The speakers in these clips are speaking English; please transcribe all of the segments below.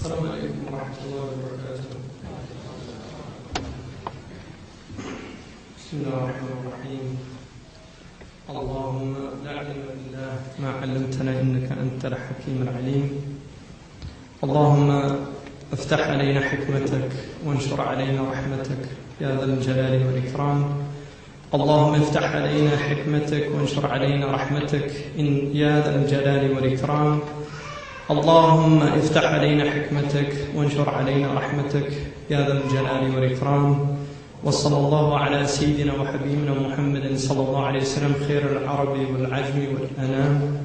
السلام عليكم ورحمة الله وبركاته. بسم الله الرحمن الرحيم. اللهم لا علم إلا ما علمتنا إنك أنت الحكيم العليم. اللهم افتح علينا حكمتك وانشر علينا رحمتك يا ذا الجلال والإكرام. اللهم افتح علينا حكمتك وانشر علينا رحمتك يا ذا الجلال والإكرام. اللهم افتح علينا حكمتك وانشر علينا رحمتك يا ذا الجلال والإكرام. وصلى الله على سيدنا وحبيبنا محمد صلى الله عليه وسلم خير العرب والعجم والأنام،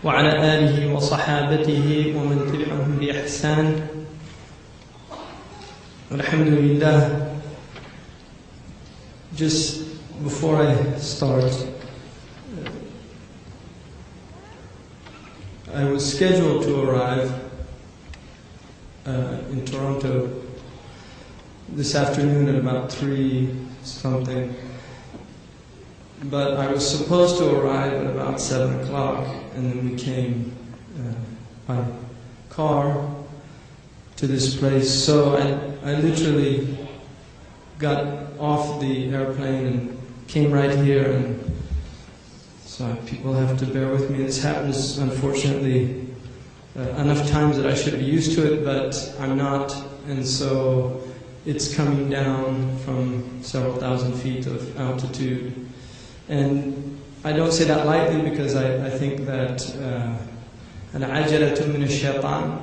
وعلى آله وصحابته ومن تبعهم بإحسان. Alhamdulillah. Just before I start, I was scheduled to arrive in Toronto this afternoon at about 3 something, but I was supposed to arrive at about 7 o'clock, and then we came by car to this place. So I literally got off the airplane and came right here, and so people have to bear with me. This happens, unfortunately, enough times that I should be used to it, but I'm not, and so it's coming down from several thousand feet of altitude. And I don't say that lightly, because I think that al-ajalatu min ash-shaytan,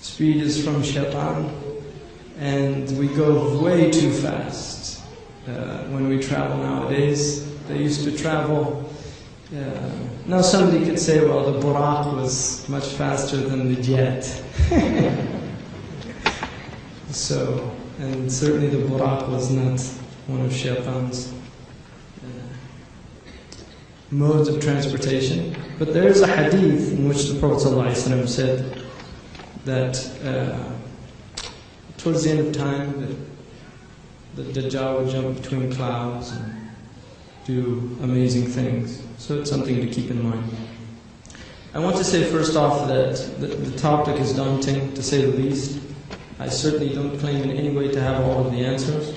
speed is from shaitan, and we go way too fast when we travel nowadays. They used to travel. Now somebody could say, well, the buraq was much faster than the jet. So, and certainly the buraq was not one of shaitan's modes of transportation. But there is a hadith in which the Prophet ﷺ said that towards the end of time, the Dajjal would jump between clouds and do amazing things. So it's something to keep in mind. I want to say first off that the topic is daunting, to say the least. I certainly don't claim in any way to have all of the answers.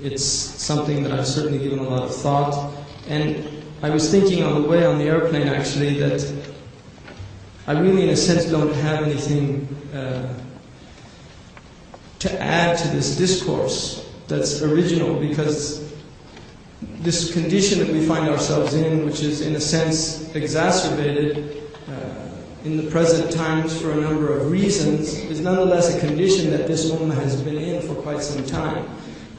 It's something that I've certainly given a lot of thought. And I was thinking on the way on the airplane, actually, that I really, in a sense, don't have anything to add to this discourse that's original, because this condition that we find ourselves in, which is in a sense exacerbated in the present times for a number of reasons, is nonetheless a condition that this ummah has been in for quite some time.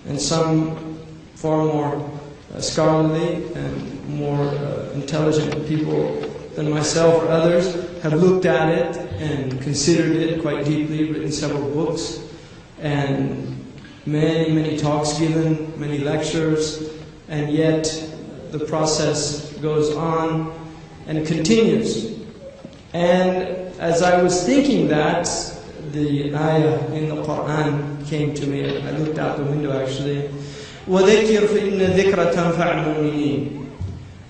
And some far more scholarly and more intelligent people than myself or others have looked at it and considered it quite deeply, written several books, and many talks given, many lectures, and yet the process goes on and continues. And as I was thinking that, the ayah in the Quran came to me. I looked out the window, actually. وَذَكِّرْ فَإِنَّ الذِّكْرَ تَنْفَعُ الْمُؤْمِنِينَ.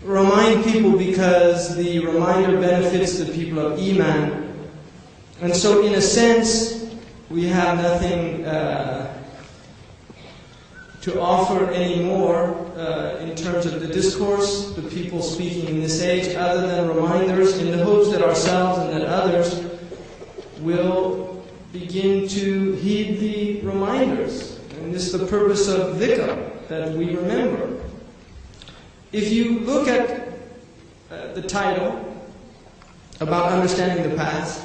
Remind people, because the reminder benefits the people of Iman. And so in a sense, we have nothing to offer anymore in terms of the discourse, the people speaking in this age, other than reminders, in the hopes that ourselves and that others will begin to heed the reminders. And this is the purpose of dhikr, that we remember. If you look at the title, about understanding the past,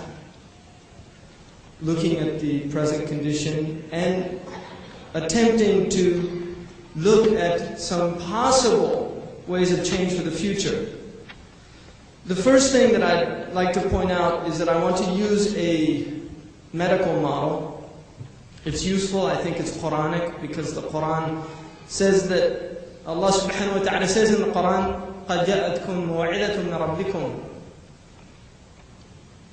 looking at the present condition, and attempting to look at some possible ways of change for the future. The first thing that I'd like to point out is that I want to use a medical model. It's useful, I think it's Quranic, because the Quran says that Allah subhanahu wa ta'ala says in the Quran, قَدْ جَاءَتْكُمْ مَوْعِدَةٌ مِّن رَبِّكُمْ.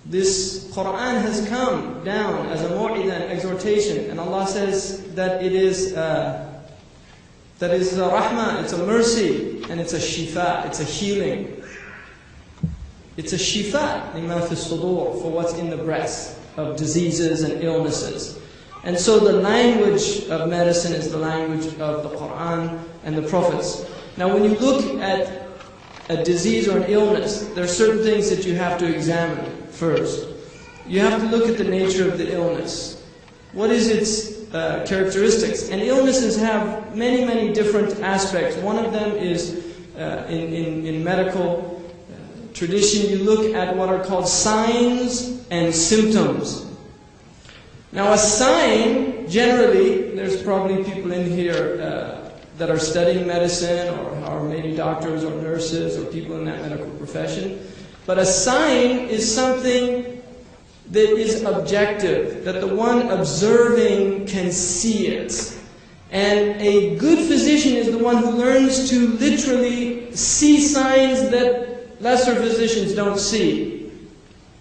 This Quran has come down as a mu'idah, an exhortation, and Allah says that it is a rahmah, it's a mercy, and it's a shifa, it's a healing. It's a shifa, lima fi sudur, for what's in the breast of diseases and illnesses. And so the language of medicine is the language of the Quran and the prophets. Now when you look at a disease or an illness, there are certain things that you have to examine first. You have to look at the nature of the illness. What is its characteristics? And illnesses have many, many different aspects. One of them is, in medical tradition, you look at what are called signs and symptoms. Now a sign, generally, there's probably people in here that are studying medicine or are maybe doctors or nurses or people in that medical profession. But a sign is something that is objective, that the one observing can see it. And a good physician is the one who learns to literally see signs that lesser physicians don't see.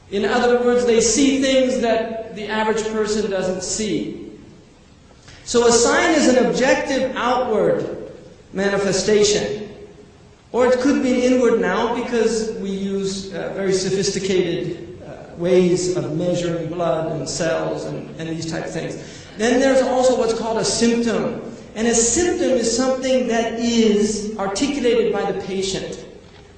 In other words, they see things that the average person doesn't see. So a sign is an objective outward manifestation. Or it could be inward now because we use very sophisticated ways of measuring blood and cells and these type of things. Then there's also what's called a symptom. And a symptom is something that is articulated by the patient.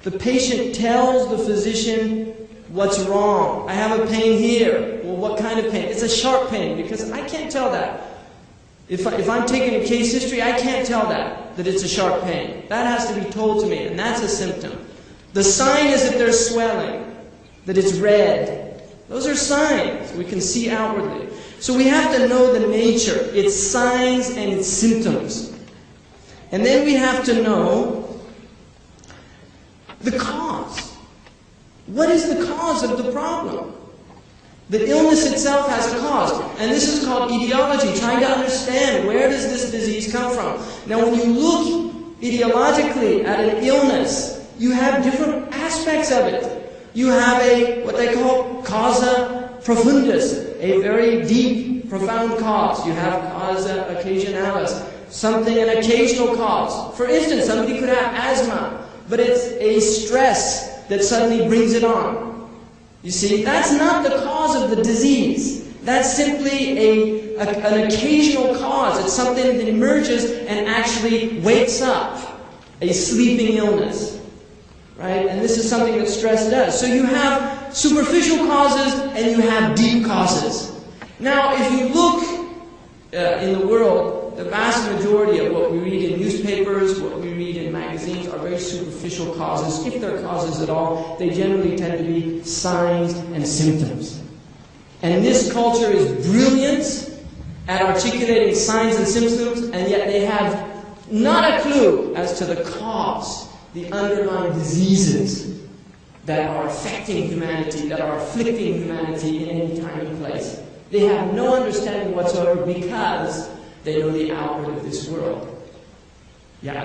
The patient tells the physician what's wrong. I have a pain here. Well, what kind of pain? It's a sharp pain because I can't tell that. If I'm taking a case history, I can't tell that it's a sharp pain. That has to be told to me, and that's a symptom. The sign is that there's swelling, that it's red. Those are signs we can see outwardly. So we have to know the nature, its signs and its symptoms. And then we have to know the cause. What is the cause of the problem? The illness itself has a cause, and this is called etiology, trying to understand where does this disease come from. Now when you look etiologically at an illness, you have different aspects of it. You have what they call causa profundus, a very deep, profound cause. You have causa occasionalis, an occasional cause. For instance, somebody could have asthma, but it's a stress that suddenly brings it on. You see, that's not the cause of the disease. That's simply an occasional cause. It's something that emerges and actually wakes up a sleeping illness. Right? And this is something that stress does. So you have superficial causes and you have deep causes. Now, if you look in the world, the vast majority of what we read in newspapers, what we read in magazines are very superficial causes. If they're causes at all, they generally tend to be signs and symptoms. And this culture is brilliant at articulating signs and symptoms, and yet they have not a clue as to the cause, the underlying diseases that are affecting humanity, that are afflicting humanity in any time and place. They have no understanding whatsoever because they know the outward of this world. They know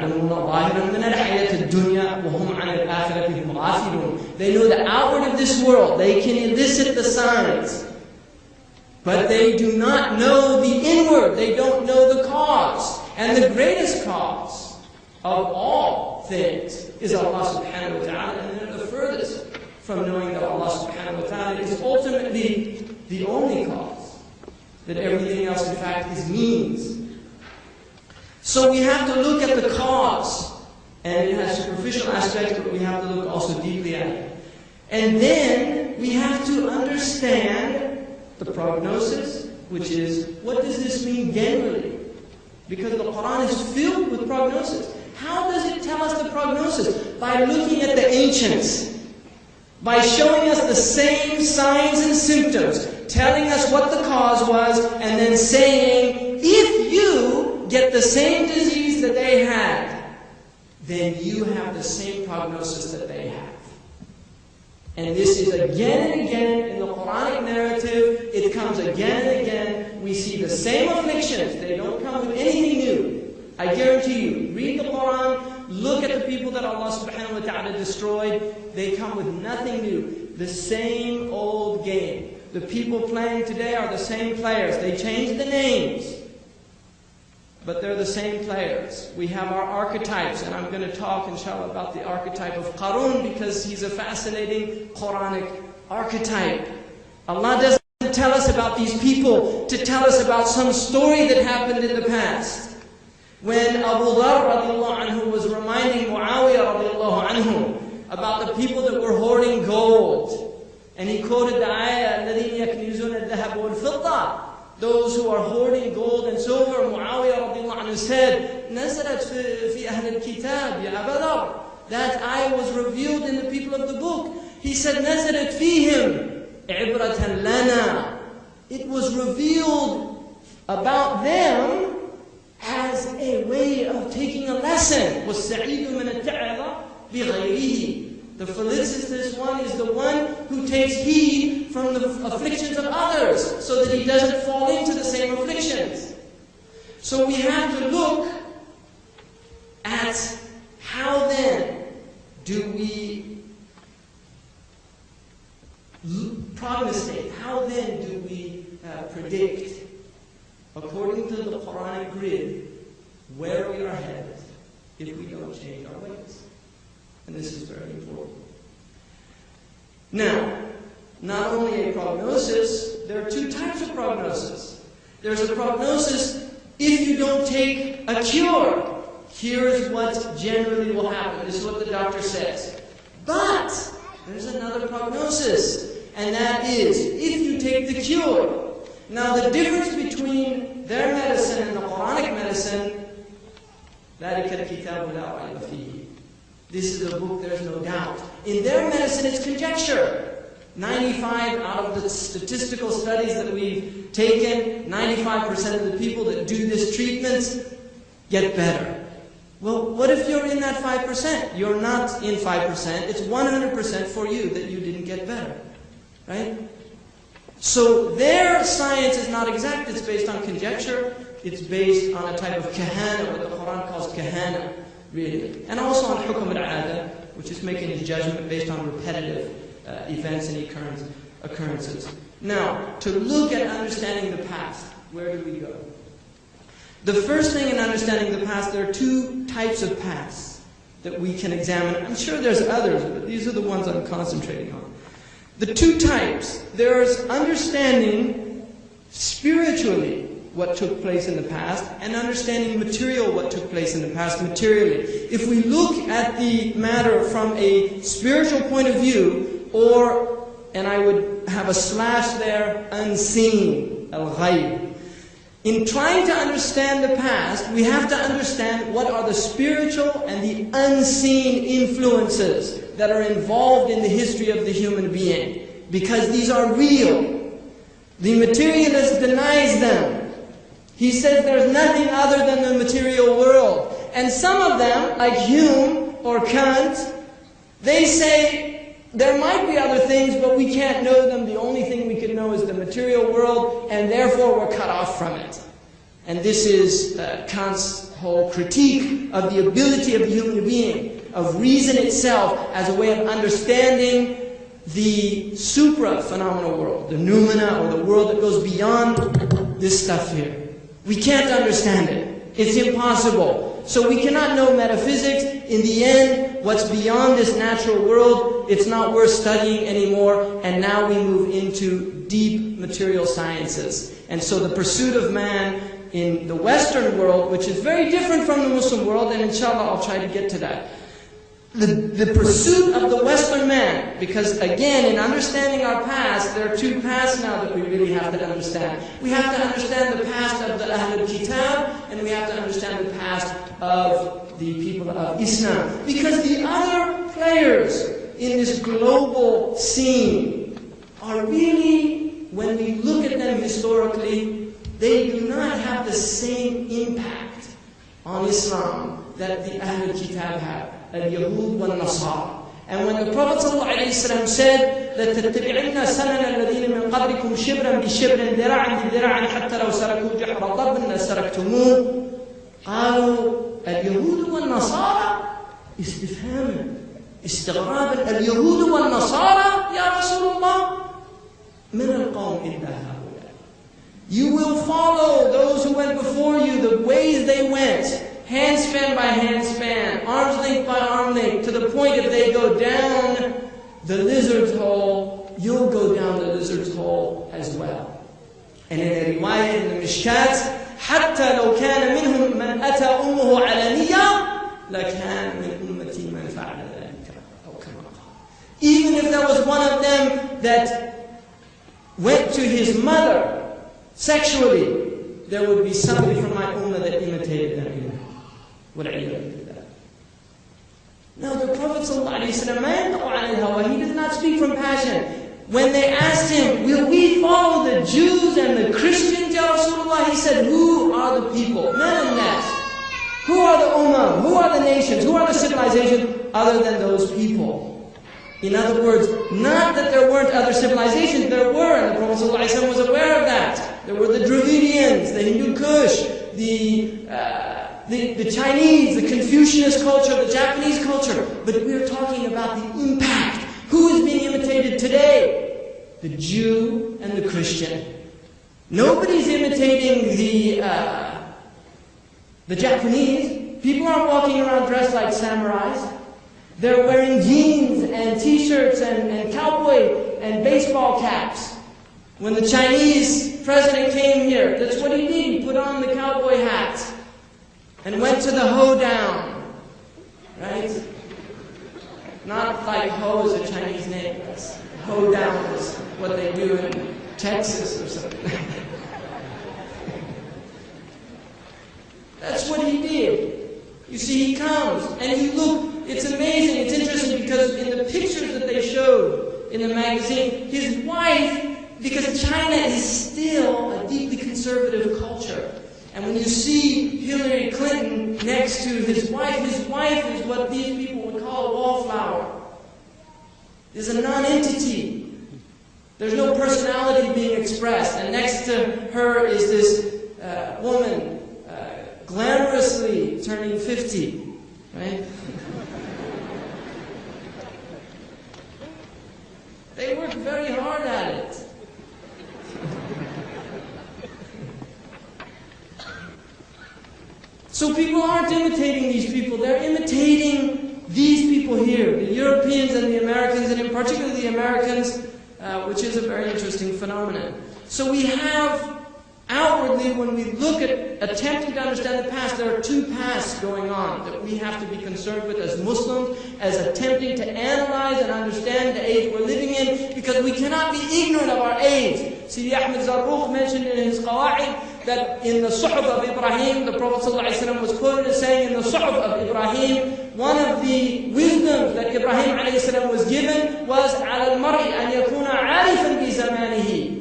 the outward of this world. They can elicit the signs. But they do not know the inward. They don't know the cause. And the greatest cause of all things is Allah subhanahu wa ta'ala. And they're the furthest from knowing that Allah subhanahu wa ta'ala is ultimately the only cause. That everything else in fact is means. So we have to look at the cause. And it has superficial aspects, but we have to look also deeply at it. And then we have to understand the prognosis, which is, what does this mean generally? Because the Quran is filled with prognosis. How does it tell us the prognosis? By looking at the ancients. By showing us the same signs and symptoms. Telling us what the cause was, and then saying, if you get the same disease that they had, then you have the same prognosis that they have. And this is again and again in the Quranic narrative. It comes again and again. We see the same afflictions. They don't come with anything new. I guarantee you, read the Quran, look at the people that Allah subhanahu wa ta'ala destroyed. They come with nothing new. The same old game. The people playing today are the same players. They change the names. but they're the same players. We have our archetypes, and I'm going to talk, inshallah, about the archetype of Qarun because he's a fascinating Quranic archetype. Allah doesn't tell us about these people to tell us about some story that happened in the past. When Abu Dharr radiallahu anhu was reminding Muawiyah radiallahu anhu about the people that were hoarding gold, and he quoted the ayah, الَّذِينَ يَكْنِزُونَ الذَّهَبَ وَالْفِضَّةَ, those who are hoarding gold and silver. Muawiyah radiallahu anhu said, نَزَلَتْ فِي أَهْلِ الْكِتَابِ يَا أَبَا ذَرٍ. That ayah was revealed in the people of the book. He said, نَزَلَتْ فِيهِمْ عِبْرَةً لَنَا. It was revealed about them as a way of taking a lesson. وَالسَّعِيدُ مِنَ التَّعِظَ بِغَيْرِهِ. The felicitous one is the one who takes heed from the afflictions of others so that he doesn't fall into the same afflictions. So we have to look at how then do we prognosticate, how then do we predict, according to the Quranic grid, where we are headed if we don't change our ways. And this is very important. Now, not only a prognosis, there are two types of prognosis. There's a prognosis if you don't take a cure. Here is what generally will happen. This is what the doctor says. But there's another prognosis, and that is if you take the cure. Now, the difference between their medicine and the Quranic medicine, ذَلِكَ الْكِتَابُ لَا رَيْبَ فِيهِ. This is a book, there's no doubt. In their medicine, it's conjecture. 95 out of the statistical studies that we've taken, 95% of the people that do this treatment get better. Well, what if you're in that 5%? You're not in 5%. It's 100% for you that you didn't get better. Right? So their science is not exact. It's based on conjecture. It's based on a type of kahana, what the Quran calls kahana. Really. And also on hukum al-'ada, which is making a judgment based on repetitive events and occurrences. Now, to look at understanding the past, where do we go? The first thing in understanding the past, there are two types of pasts that we can examine. I'm sure there's others, but these are the ones I'm concentrating on. The two types, there's understanding spiritually what took place in the past, and understanding material what took place in the past materially. If we look at the matter from a spiritual point of view, or, and I would have a slash there, unseen, al-ghayb. In trying to understand the past, we have to understand what are the spiritual and the unseen influences that are involved in the history of the human being. Because these are real. The materialist denies them. He says there's nothing other than the material world. And some of them, like Hume or Kant, they say there might be other things, but we can't know them. The only thing we can know is the material world, and therefore we're cut off from it. And this is Kant's whole critique of the ability of the human being, of reason itself as a way of understanding the supra-phenomenal world, the noumena, or the world that goes beyond this stuff here. We can't understand it. It's impossible. So we cannot know metaphysics. In the end, what's beyond this natural world, it's not worth studying anymore. And now we move into deep material sciences. And so the pursuit of man in the Western world, which is very different from the Muslim world, and inshallah I'll try to get to that. The pursuit of the Western man, because again, in understanding our past, there are two pasts now that we really have to understand. We have to understand the past of the Ahlul Kitab, and we have to understand the past of the people of Islam. Because the other players in this global scene are really, when we look at them historically, they do not have the same impact on Islam that the Ahlul Kitab have. Al-Yahud wal-Nasara. And when the Prophet ﷺ said that تَتَّبِعِنَّ سَنَنَ الَّذِينَ مِنْ قَبْلِكُمْ شِبْرًا بِشِبْرٍ ذِرَاعًا بِذِرَاعٍ حَتَّى لَوْ سَلَكُوا جُحْرَ ضَبٍّ لَسَلَكْتُمُوهُ قالوا اليهود والنصارى استفهاما استغرابا اليهود والنصارى يا رسول الله من القوم إلا هؤلاء. You will follow those who went before you, the ways they went, hand span by hand span, arm's length by arm length, to the point if they go down the lizard's hole, you'll go down the lizard's hole as well. And in a riwayah in the Mishkat, حتى لو كان منهم من أتى أمه علانية لكان من أمتي من فعل ذلك أو كما قال. Even if there was one of them that went to his mother sexually, there would be somebody from my ummah that imitated them. Now the Prophet ﷺ, he does not speak from passion. When they asked him, will we follow the Jews and the Christians, Ya Rasulullah? He said, who are the people? Man and nas. Who are the ummah? Who are the nations? Who are the civilizations other than those people? In other words, not that there weren't other civilizations, there were, and the Prophet ﷺ was aware of that. There were the Dravidians, the Hindu Kush, the Chinese, the Confucianist culture, the Japanese culture. But we're talking about the impact. Who is being imitated today? The Jew and the Christian. Nobody's imitating the Japanese. People aren't walking around dressed like samurais. They're wearing jeans and t-shirts and cowboy and baseball caps. When the Chinese president came here, that's what he did. He put on the cowboy hat and went to the hoedown. Right? Not like ho is a Chinese name. Hoedown is what they do in Texas or something. That's what he did. You see, he comes, and you look, it's amazing, it's interesting, because in the pictures that they showed in the magazine, his wife, because China is still a deeply conservative culture. And when you see Hillary Clinton next to his wife is what these people would call a wallflower. Is a non-entity. There's no personality being expressed. And next to her is this woman, glamorously turning 50, right? They work very hard at it. So people aren't imitating these people, they're imitating these people here, the Europeans and the Americans, and in particular the Americans, which is a very interesting phenomenon. So we have outwardly, when we look at attempting to understand the past, there are two pasts going on that we have to be concerned with as Muslims, as attempting to analyze and understand the age we're living in, because we cannot be ignorant of our age. Sidi Ahmed Zarruq mentioned in his Qawa'id that in the Suhuf of Ibrahim, the Prophet ﷺ was quoted as saying in the Suhuf of Ibrahim, one of the wisdoms that Ibrahim ﷺ was given was عَلَى الْمَرْءِ أَنْ يَكُونَ عَارِفًا بِزَمَانِهِ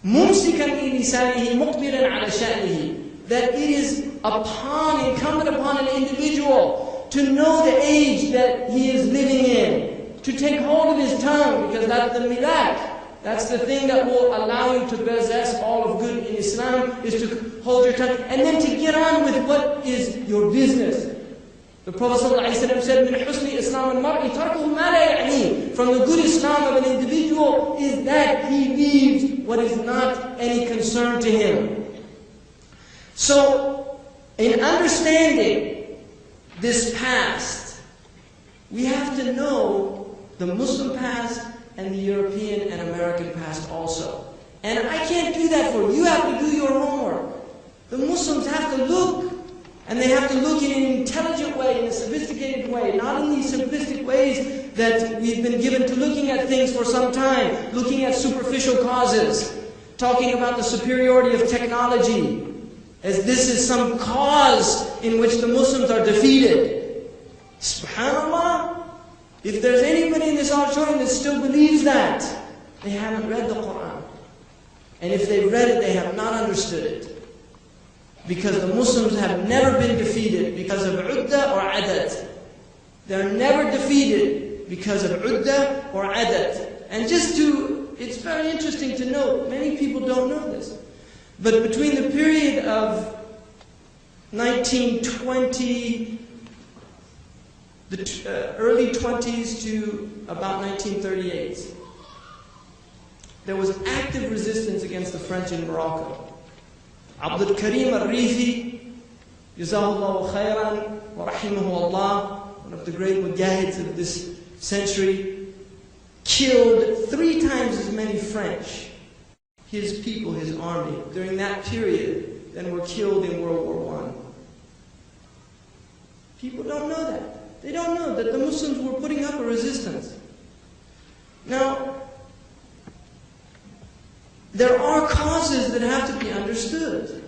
مُمْسِكًا بِلِسَانِهِ مُقْبِلًا عَلَى شَأْنِهِ. That it is incumbent upon an individual to know the age that he is living in, to take hold of his tongue, because that's the milak. That's the thing that will allow you to possess all of good in Islam, is to hold your tongue, and then to get on with what is your business. The Prophet ﷺ said, مِنْ حُسْنِ إِسْلَامِ الْمَرْءِ تَرْكُهُ مَا لَا يَعْنِيهِ. From the good Islam of an individual is that he leaves what is not any concern to him. So, in understanding this past, we have to know the Muslim past and the European and American past also. And I can't do that for you. You have to do your homework. The Muslims have to look, and they have to look in an intelligent way, in a sophisticated way, not in these simplistic ways that we've been given to looking at things for some time, looking at superficial causes, talking about the superiority of technology, as this is some cause in which the Muslims are defeated. SubhanAllah. If there's anybody in this auditorium that still believes that, they haven't read the Quran. And if they've read it, they have not understood it. Because the Muslims have never been defeated because of udda or adat. They're never defeated because of udda or adat. And it's very interesting to note, many people don't know this, but between the period of 1920, the early 20s to about 1938, there was active resistance against the French in Morocco. Abdul Karim al-Rifi, Jazahullahu khairan wa rahimahullah, one of the great mujahids of this century, killed 3 times as many French, his people, his army, during that period than were killed in World War I. People don't know that. They don't know that the Muslims were putting up a resistance. Now, there are causes that have to be understood.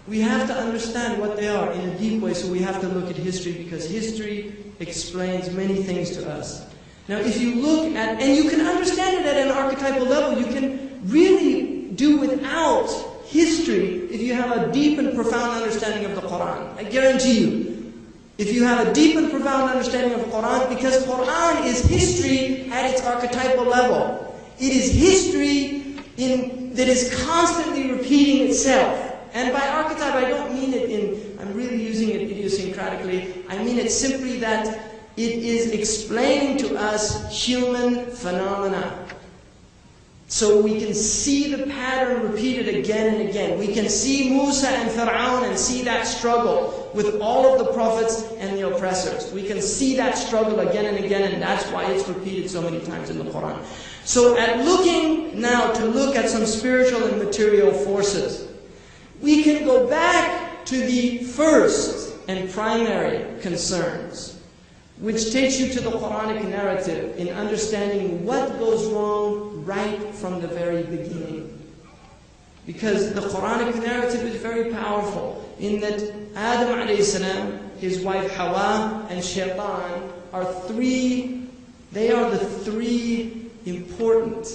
We have to understand what they are in a deep way, so we have to look at history, because history explains many things to us. Now, if you look at, and you can understand it at an archetypal level, you can really do without history if you have a deep and profound understanding of the Quran. I guarantee you, if you have a deep and profound understanding of the Quran, because Quran is history at its archetypal level. It is history that is constantly repeating itself. And by archetype, I don't mean it I'm really using it idiosyncratically. I mean it simply that it is explaining to us human phenomena. So we can see the pattern repeated again and again. We can see Musa and Fir'aun and see that struggle with all of the prophets and the oppressors. We can see that struggle again and again, and that's why it's repeated so many times in the Quran. So at looking now to look at some spiritual and material forces, we can go back to the first and primary concerns, which takes you to the Quranic narrative in understanding what goes wrong right from the very beginning. Because the Quranic narrative is very powerful in that Adam alayhi salam, his wife Hawa, and Shaitan are the 3 important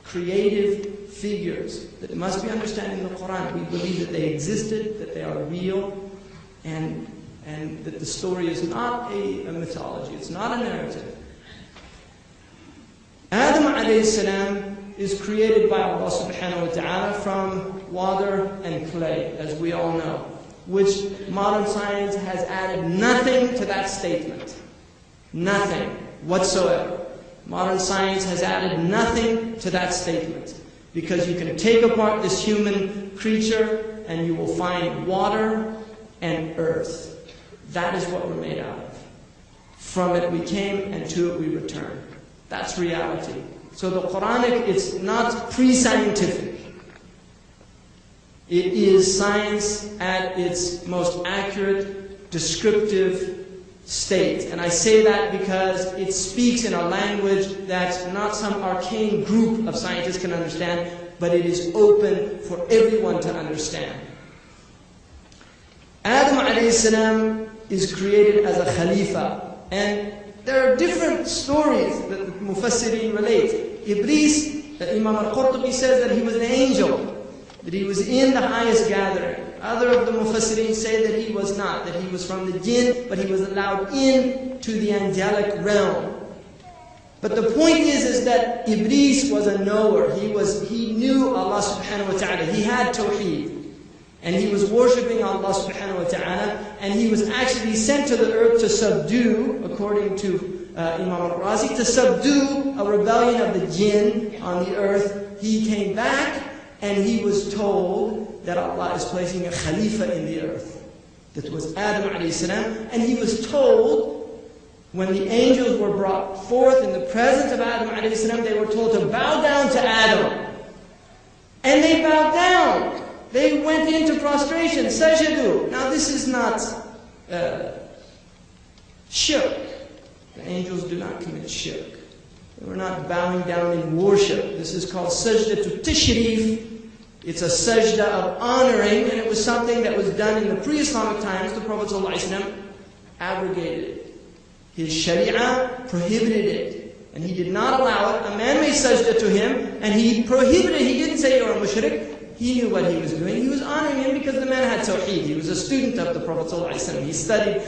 creative figures that must be understood in the Quran. We believe that they existed, that they are real, and that the story is not a mythology, it's not a narrative. Adam alayhi salam is created by Allah subhanahu wa ta'ala from water and clay, as we all know, which modern science has added nothing to that statement. Nothing whatsoever. Modern science has added nothing to that statement, because you can take apart this human creature and you will find water and earth. That is what we're made out of. From it we came, and to it we return. That's reality. So the Quranic, it's not pre-scientific. It is science at its most accurate, descriptive state. And I say that because it speaks in a language that not some arcane group of scientists can understand, but it is open for everyone to understand. Adam alayhi salam is created as a Khalifa. And there are different stories that the Mufassirin relate. Iblis, Imam al-Qurtubi says that he was an angel, that he was in the highest gathering. Other of the Mufassirin say that he was not, that he was from the jinn, but he was allowed in to the angelic realm. But the point is that Iblis was a knower. He knew Allah subhanahu wa ta'ala. He had tawheed. And he was worshipping Allah subhanahu wa ta'ala. And he was actually sent to the earth to subdue, according to Imam al-Razi, to subdue a rebellion of the jinn on the earth. He came back and he was told that Allah is placing a Khalifa in the earth. That was Adam alayhi salam. And he was told, when the angels were brought forth in the presence of Adam alayhi salam, they were told to bow down to Adam. And they bowed down. They went into prostration, sajadu. Now this is not shirk. The angels do not commit shirk. They were not bowing down in worship. This is called sajda to tishrif. It's a sajda of honoring, and it was something that was done in the pre-Islamic times. The Prophet ﷺ abrogated it. His sharia prohibited it, and he did not allow it. A man made sajda to him, and he prohibited it. He didn't say you're a mushrik. He knew what he was doing. He was honoring him because the man had tawheed. He was a student of the Prophet ﷺ. He studied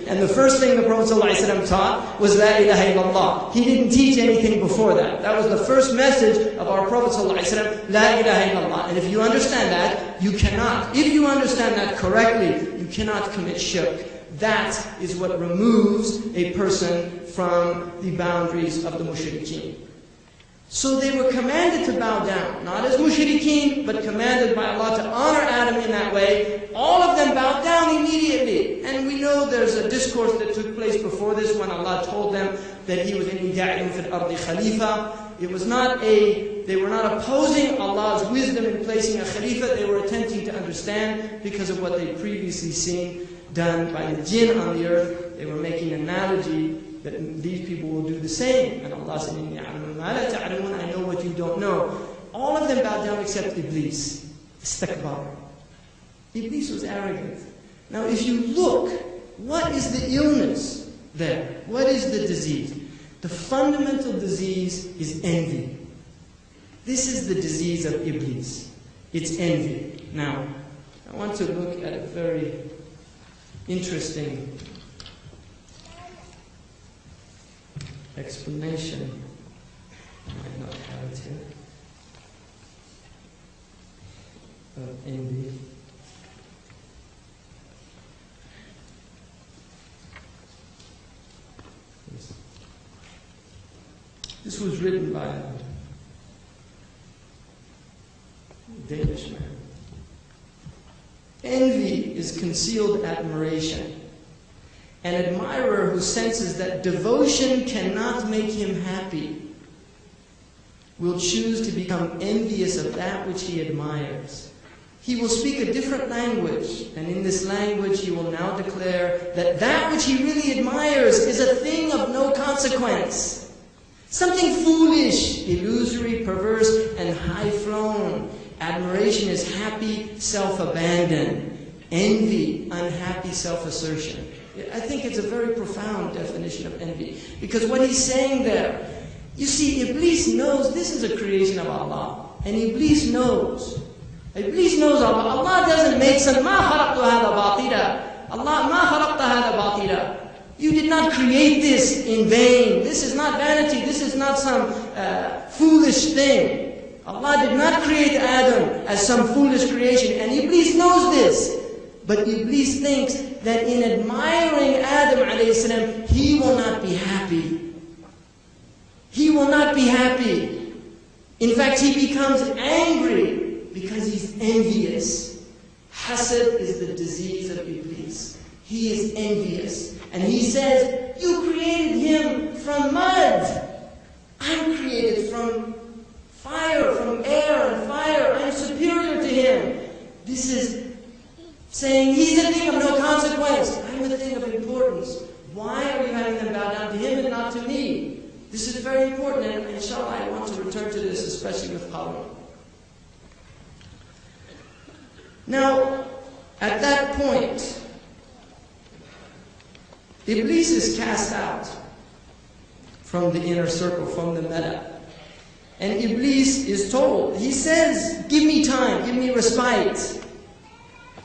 and the first thing the Prophet ﷺ taught was La ilaha illallah. He didn't teach anything before that. That was the first message of our Prophet ﷺ, La ilaha illallah. And if you understand that, you cannot. If you understand that correctly, you cannot commit shirk. That is what removes a person from the boundaries of the mushrikeen. So they were commanded to bow down, not as mushrikeen, but commanded by Allah to honor Adam in that way. All of them bowed down immediately. And we know there's a discourse that took place before this when Allah told them that He was in ja'ilun fil ardi khalifa. It was not they were not opposing Allah's wisdom in placing a khalifa. They were attempting to understand because of what they'd previously seen done by the jinn on the earth. They were making an analogy that these people will do the same. And Allah said, I know what you don't know. All of them bowed down except Iblis. Istakbar. Iblis was arrogant. Now if you look, what is the illness there? What is the disease? The fundamental disease is envy. This is the disease of Iblis. It's envy. Now, I want to look at a very interesting explanation. I might not have it here. Of envy. This was written by a Danish man. Envy is concealed admiration. An admirer who senses that devotion cannot make him happy will choose to become envious of that which he admires. He will speak a different language, and in this language he will now declare that that which he really admires is a thing of no consequence. Something foolish, illusory, perverse, and high-flown. Admiration is happy self-abandon. Envy, unhappy self-assertion. I think it's a very profound definition of envy. Because what he's saying there, you see, Iblis knows this is a creation of Allah. And Iblis knows. Iblis knows Allah. Allah doesn't make some, مَا خَلَقْتُ هَذَا بَاطِلًا. Allah, مَا خَلَقْتَ هَذَا بَاطِلًا. You did not create this in vain. This is not vanity. This is not some foolish thing. Allah did not create Adam as some foolish creation. And Iblis knows this. But Iblis thinks that in admiring Adam a.s., he will not be happy. He will not be happy. In fact, he becomes angry because he's envious. Hasad is the disease of Iblis. He is envious. And he says, you created him from mud. I'm created from fire, from air and fire. I'm superior to him. This is saying he's a thing of no consequence. I'm a thing of importance. Why are you having them bow down to him and not to me? This is very important, and inshallah I want to return to this, especially with Qarun. Now, at that point, Iblis is cast out from the inner circle, from the meta. And Iblis is told, he says, give me time, give me respite.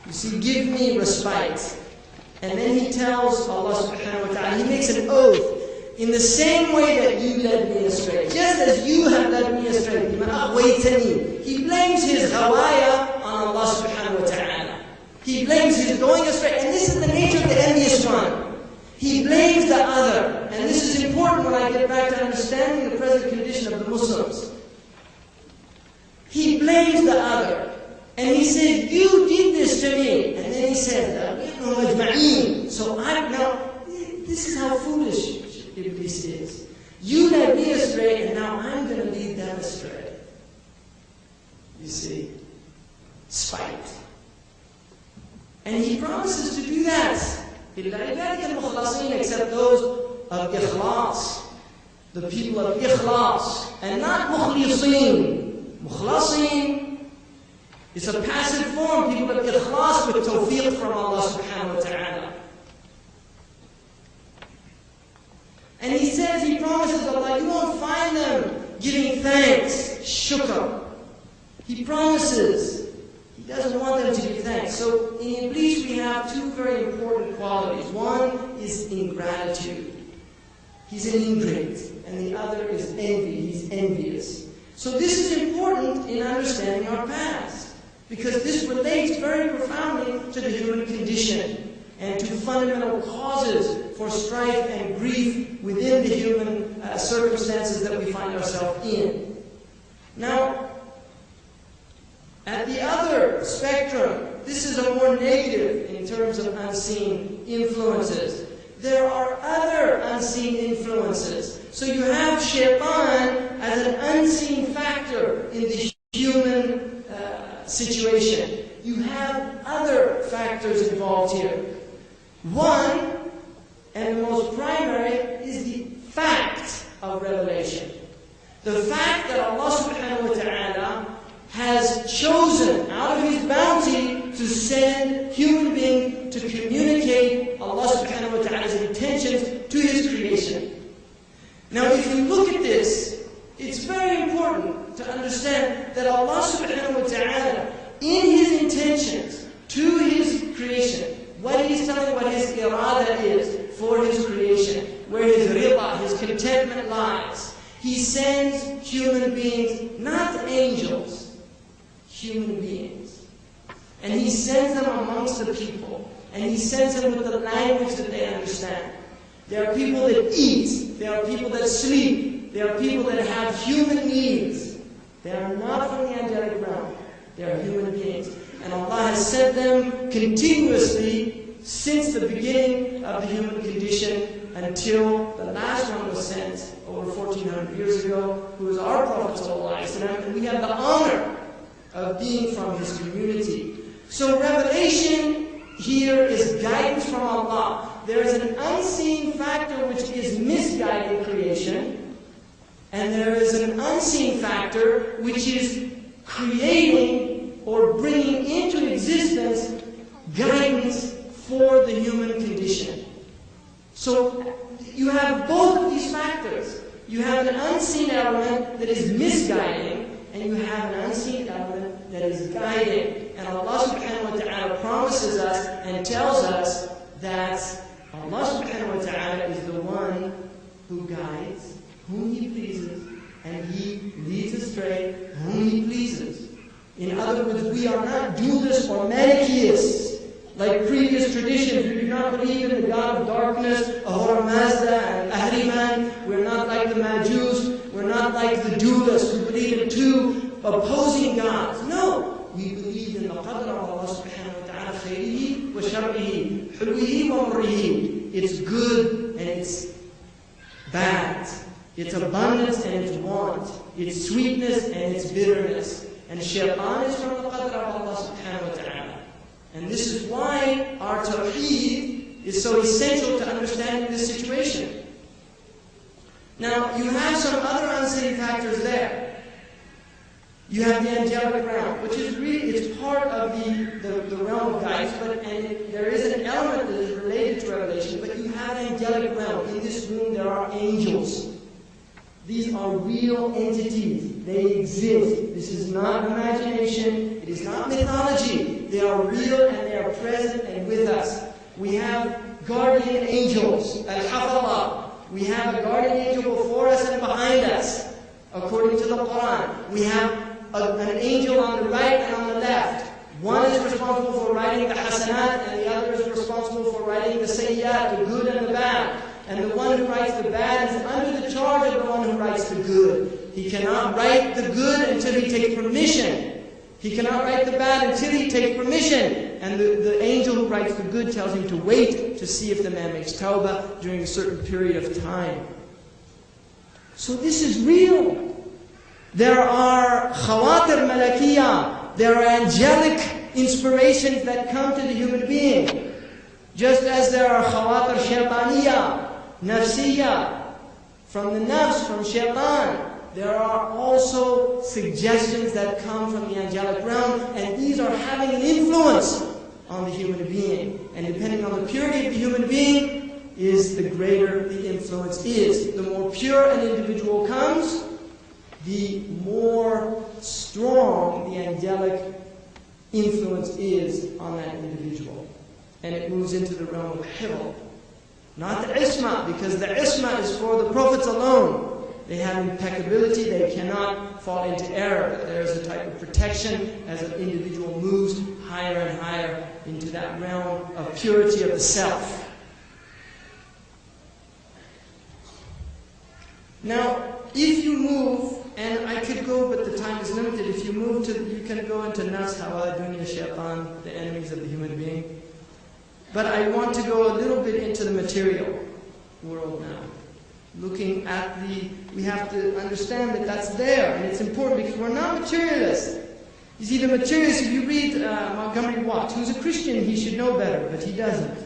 You see, give me respite. And then he tells Allah subhanahu wa ta'ala, he makes an oath, in the same way that you led me astray. Just as you have led me astray. He blames his ghawaya on Allah subhanahu wa ta'ala. He blames his going astray. And this is the nature of the envious one. He blames the other. And this is important when I get back to understanding the present condition of the Muslims. He blames the other. And he says, you did this to me. And then he says, so this is how foolish Iblis is. You led me astray, and now I'm going to lead them astray. You see? Spite. And he promises to do that. Except those of ikhlas. The people of ikhlas. And not mukhlisin. Mukhlasin is a passive form. People of ikhlas with tawfiq from Allah subhanahu wa ta'ala. And he says, he promises Allah, you won't find them giving thanks, shukr. He promises. He doesn't want them to give thanks. So in Iblis we have two very important qualities. One is ingratitude. He's an ingrate. And the other is envy. He's envious. So this is important in understanding our past. Because this relates very profoundly to the human condition and to fundamental causes for strife and grief within the human circumstances that we find ourselves in. this is a more negative in terms of unseen influences. There are other unseen influences. So you have shaitan as an unseen factor in the human situation. You have other factors involved here. One, and the most primary, is the fact of revelation. The fact that Allah subhanahu wa ta'ala has chosen out of His bounty to send human beings to communicate Allah subhanahu wa ta'ala's intentions to His creation. Now if you look at this, it's very important to understand that Allah subhanahu wa ta'ala, in His intentions to His creation, what He's telling, what His irada is for His creation, where His rida, His contentment lies, He sends human beings, not angels, human beings. And He sends them amongst the people. And He sends them with the language that they understand. There are people that eat. There are people that sleep. There are people that have human needs. They are not from the angelic realm. They are human beings. And Allah has sent them continuously since the beginning of the human condition until the last one was sent over 1400 years ago, who was our Prophet ﷺ, and we have the honor of being from his community. So revelation here is guidance from Allah. There is an unseen factor which is misguiding creation, and there is an unseen factor which is creating or bringing into existence guidance for the human condition. So you have both of these factors. You have an unseen element that is misguiding, and you have an unseen element that is guiding. And Allah subhanahu wa ta'ala promises us and tells us that Allah subhanahu wa ta'ala is the one who guides whom He pleases, and He leads astray whom He pleases. In other words, we are not dualists or Manichaeists. Like previous traditions, we do not believe in the God of darkness, Ahura Mazda and Ahriman. We're not like the Majus. We're not like the dualists who believe in two opposing gods. No, we believe in the qadr of Allah subhanahu wa ta'ala, khayrihi wa sharrihi, hulwihi wa murrihi. It's good and it's bad. It's abundance and it's want. It's sweetness and it's bitterness. And shaitan is from the qadr of Allah subhanahu wa ta'ala. And this is why our tawheed is so essential to understanding this situation. Now, you have some other unseen factors there. You have the angelic realm, which is really, it's part of the realm of guidance, there is an element that is related to revelation, but you have an angelic realm. In this room there are angels. These are real entities. They exist. This is not imagination. It is not mythology. They are real and they are present and with us. We have guardian angels, al-hafala. We have a guardian angel before us and behind us, according to the Quran. We have an angel on the right and on the left. One is responsible for writing the hasanat, and the other is responsible for writing the sayyat, the good and the bad. And the one who writes the bad is under the charge of the one who writes the good. He cannot write the good until he takes permission. He cannot write the bad until he takes permission. And the angel who writes the good tells him to wait to see if the man makes tawbah during a certain period of time. So this is real. There are khawatir malakiyah. There are angelic inspirations that come to the human being. Just as there are khawatir shaytaniyah, nafsiyah, from the nafs, from shaitan. There are also suggestions that come from the angelic realm, and these are having an influence on the human being. And depending on the purity of the human being, is the greater the influence is. The more pure an individual comes, the more strong the angelic influence is on that individual. And it moves into the realm of hifz. Not the isma, because the isma is for the prophets alone. They have impeccability, they cannot fall into error. There is a type of protection as an individual moves higher and higher into that realm of purity of the self. Now, if you move, and I could go, but the time is is limited. If you move to, you can go into nafs, hawa, dunya, shaitan, the enemies of the human being. But I want to go a little bit into the material world now. Looking at we have to understand that that's there, and it's important because we're not materialists. You see, the materialists, if you read Montgomery Watt, who's a Christian, he should know better, but he doesn't.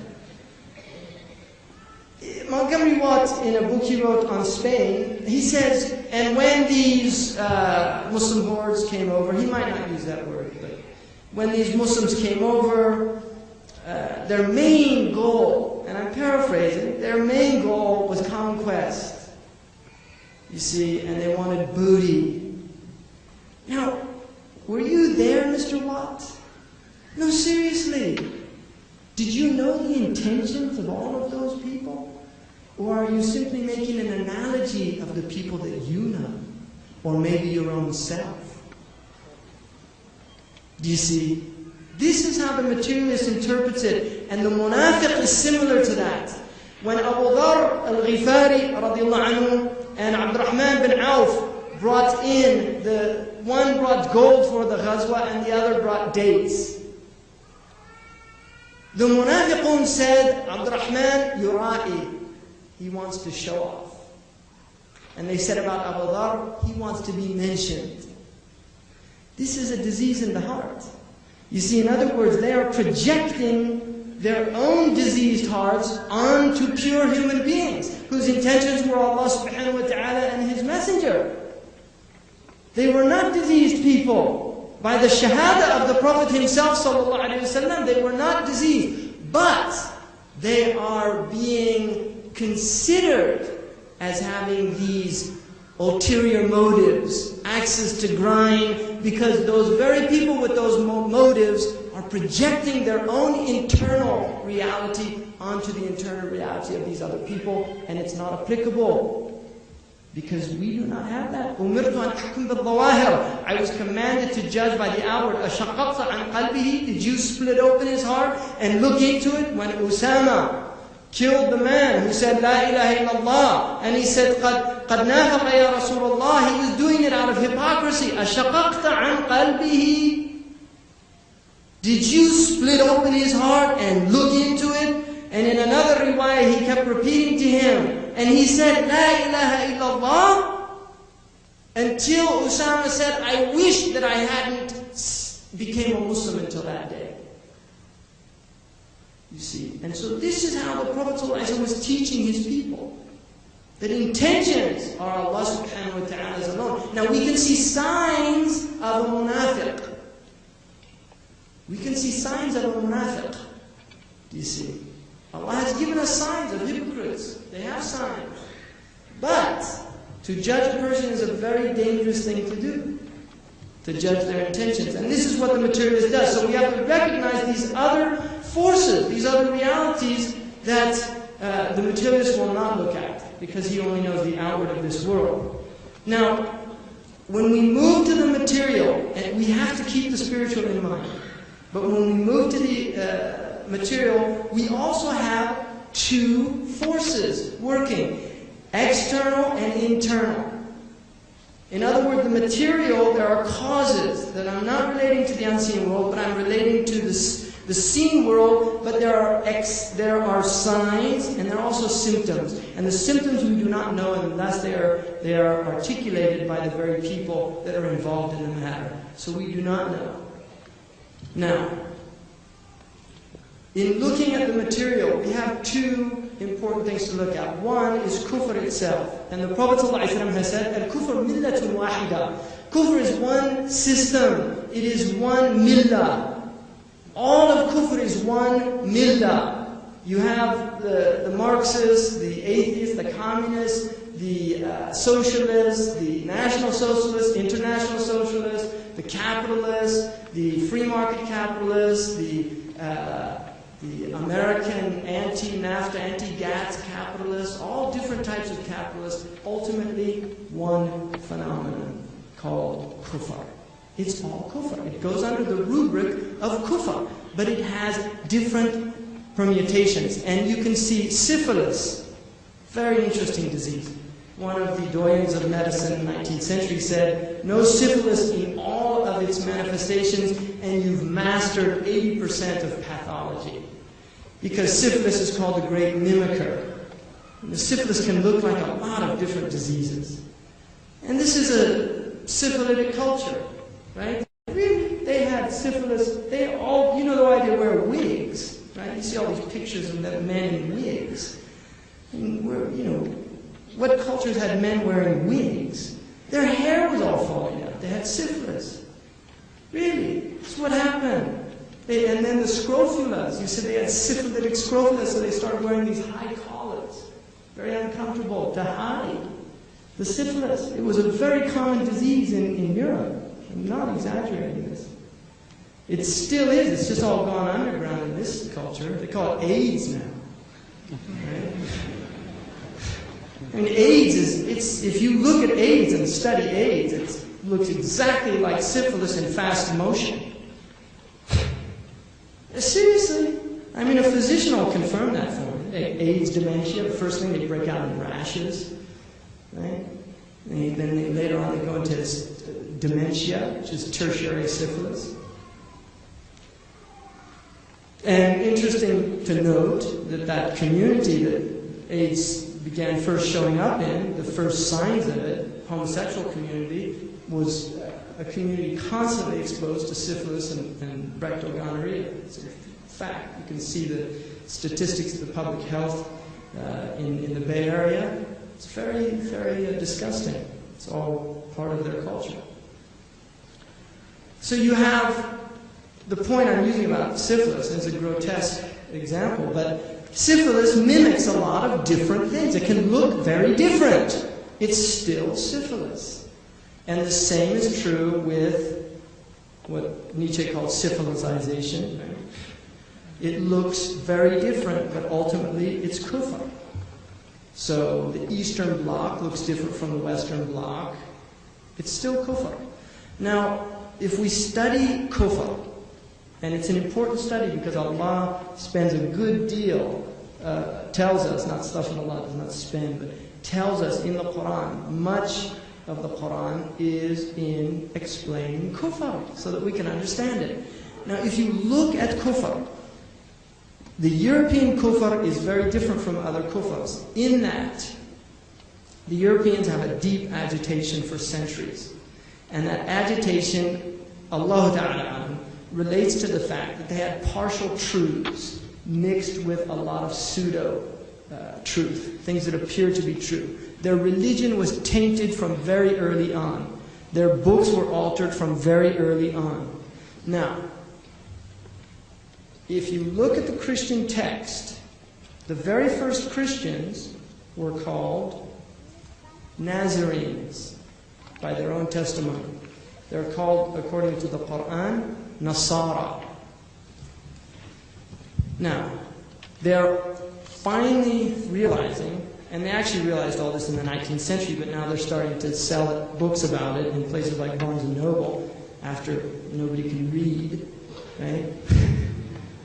Montgomery Watt, in a book he wrote on Spain, he says, and when these Muslim hordes came over, he might not use that word, but when these Muslims came over, their main goal, and I'm paraphrasing, their main goal was conquest. You see, and they wanted booty. Now, were you there, Mr. Watt? No, seriously. Did you know the intentions of all of those people? Or are you simply making an analogy of the people that you know? Or maybe your own self? Do you see? This is how the materialist interprets it. And the munafiq is similar to that. When Abu Dhar al-Ghifari radiallahu anhu and Abdurrahman bin Auf brought in, one brought gold for the ghazwa and the other brought dates. The munafiqun said, Abdurrahman yura'i, he wants to show off. And they said about Abu Dhar, he wants to be mentioned. This is a disease in the heart. You see, in other words, they are projecting their own diseased hearts onto pure human beings, whose intentions were Allah subhanahu wa ta'ala and His Messenger. They were not diseased people. By the shahada of the Prophet himself, sallallahu alaihi wasallam, they were not diseased. But they are being considered as having these ulterior motives, axes to grind, because those very people with those motives are projecting their own internal reality onto the internal reality of these other people, and it's not applicable. Because we do not have that. I was commanded to judge by the outward. أَشَقَقْتَ عَنْ قَلْبِهِ, did you split open his heart and look into it? When Usama killed the man who said, La ilaha illallah, and he said, قَدْ نَافَقَ يَا رَسُولَ اللَّهِ, he was doing it out of hypocrisy. أَشَقَقْتَ عَنْ قَلْبِهِ, did you split open his heart and look into it? And in another riwayah, he kept repeating to him, and he said, La ilaha illallah, until Usama said, I wish that I hadn't became a Muslim until that day. You see, and so this is how the Prophet ﷺ was teaching his people, that intentions are Allah subhanahu wa ta'ala's alone. Now we can see signs of a munafiq. We can see signs of a munafiq. Do you see? Allah has given us signs of hypocrites. They have signs. But to judge a person is a very dangerous thing to do. To judge their intentions. And this is what the materialist does. So we have to recognize these other forces, these other realities that the materialist will not look at, because he only knows the outward of this world. Now, when we move to the material, and we have to keep the spiritual in mind, but when we move to the material, we also have two forces working, external and internal. In other words, the material, there are causes that I'm not relating to the unseen world, but I'm relating to the seen world, but there are signs and there are also symptoms. And the symptoms we do not know, and thus they are articulated by the very people that are involved in the matter. So we do not know. Now, in looking at the material, we have two important things to look at. One is kufr itself. And the Prophet ﷺ has said, Al-kufr millatun wahida. Kufr is one system. It is one millah. All of kufr is one millah. You have the Marxists, the atheists, the communists, the socialists, the national socialists, international socialists, the capitalists, the free market capitalists, the American anti-NAFTA, anti-GATT capitalists, all different types of capitalists, ultimately one phenomenon called kufr. It's all kufr. It goes under the rubric of kufr, but it has different permutations. And you can see syphilis, very interesting disease. One of the doyens of medicine in the 19th century said, "No syphilis in all of its manifestations, and you've mastered 80% of pathology." Because syphilis is called the great mimicker. And the syphilis can look like a lot of different diseases. And this is a syphilitic culture, right? They had syphilis. They all, you know why they wear wigs, right? You see all these pictures of them men in wigs. And what cultures had men wearing wigs? Their hair was all falling out. They had syphilis. Really, that's what happened. And then the scrofulas, you said they had syphilitic scrofulas, so they started wearing these high collars. Very uncomfortable to hide the syphilis. It was a very common disease in Europe. I'm not exaggerating this. It still is. It's just all gone underground in this culture. They call it AIDS now. Right? I mean, AIDS is, if you look at AIDS and study AIDS, it looks exactly like syphilis in fast motion. Seriously. I mean, a physician will confirm that for me. AIDS dementia, the first thing they break out in rashes, right? And then later on they go into dementia, which is tertiary syphilis. And interesting to note that community that AIDS began first showing up in, the first signs of it, homosexual community, was a community constantly exposed to syphilis and rectal gonorrhea. It's a fact. You can see the statistics of the public health in the Bay Area. It's very, very disgusting. It's all part of their culture. So you have the point I'm using about syphilis as a grotesque example, but syphilis mimics a lot of different things. It can look very different. It's still syphilis. And the same is true with what Nietzsche called syphilization. Right? It looks very different, but ultimately it's kufr. So the Eastern Bloc looks different from the Western Bloc. It's still kufr. Now, if we study kufr, and it's an important study because Allah spends a good deal, tells us, not stuff that Allah does not spend, but tells us in the Quran, much of the Quran is in explaining kufr so that we can understand it. Now, if you look at kufr, the European kufr is very different from other kufrs in that the Europeans have a deep agitation for centuries. And that agitation, Allah Ta'ala, relates to the fact that they had partial truths mixed with a lot of pseudo-truth, things that appear to be true. Their religion was tainted from very early on. Their books were altered from very early on. Now, if you look at the Christian text, the very first Christians were called Nazarenes by their own testimony. They're called, according to the Quran, Nasara. Now, they're finally realizing, and they actually realized all this in the 19th century, but now they're starting to sell books about it in places like Barnes & Noble after nobody can read, right?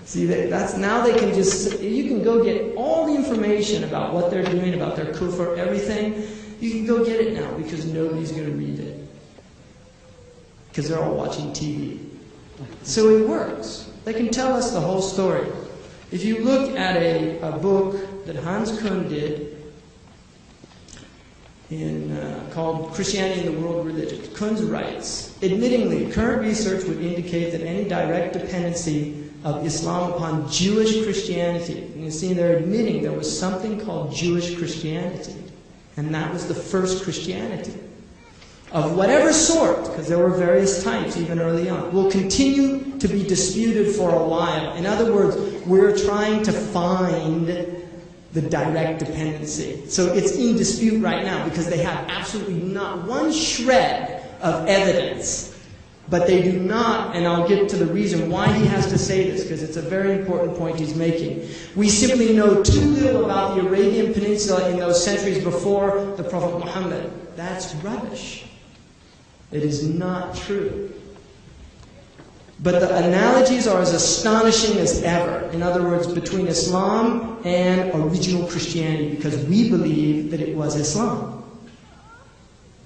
See, that's now they can just, you can go get all the information about what they're doing, about their kufr, everything. You can go get it now because nobody's going to read it. Because they're all watching TV. So it works. They can tell us the whole story. If you look at a book that Hans Kuhn did called Christianity and the World Religions, Kuhn's writes, admittingly, current research would indicate that any direct dependency of Islam upon Jewish Christianity, and you see they're admitting there was something called Jewish Christianity, and that was the first Christianity. Of whatever sort, because there were various types even early on, will continue to be disputed for a while. In other words, we're trying to find the direct dependency. So it's in dispute right now because they have absolutely not one shred of evidence. But they do not, and I'll get to the reason why he has to say this, because it's a very important point he's making. We simply know too little about the Arabian Peninsula in those centuries before the Prophet Muhammad. That's rubbish. It is not true. But the analogies are as astonishing as ever. In other words, between Islam and original Christianity, because we believe that it was Islam.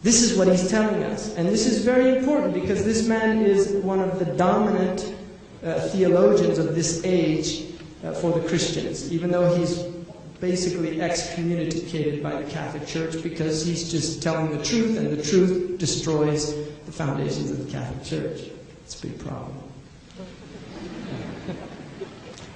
This is what he's telling us. And this is very important because this man is one of the dominant theologians of this age for the Christians, even though he's basically excommunicated by the Catholic Church because he's just telling the truth, and the truth destroys the foundations of the Catholic Church. It's a big problem.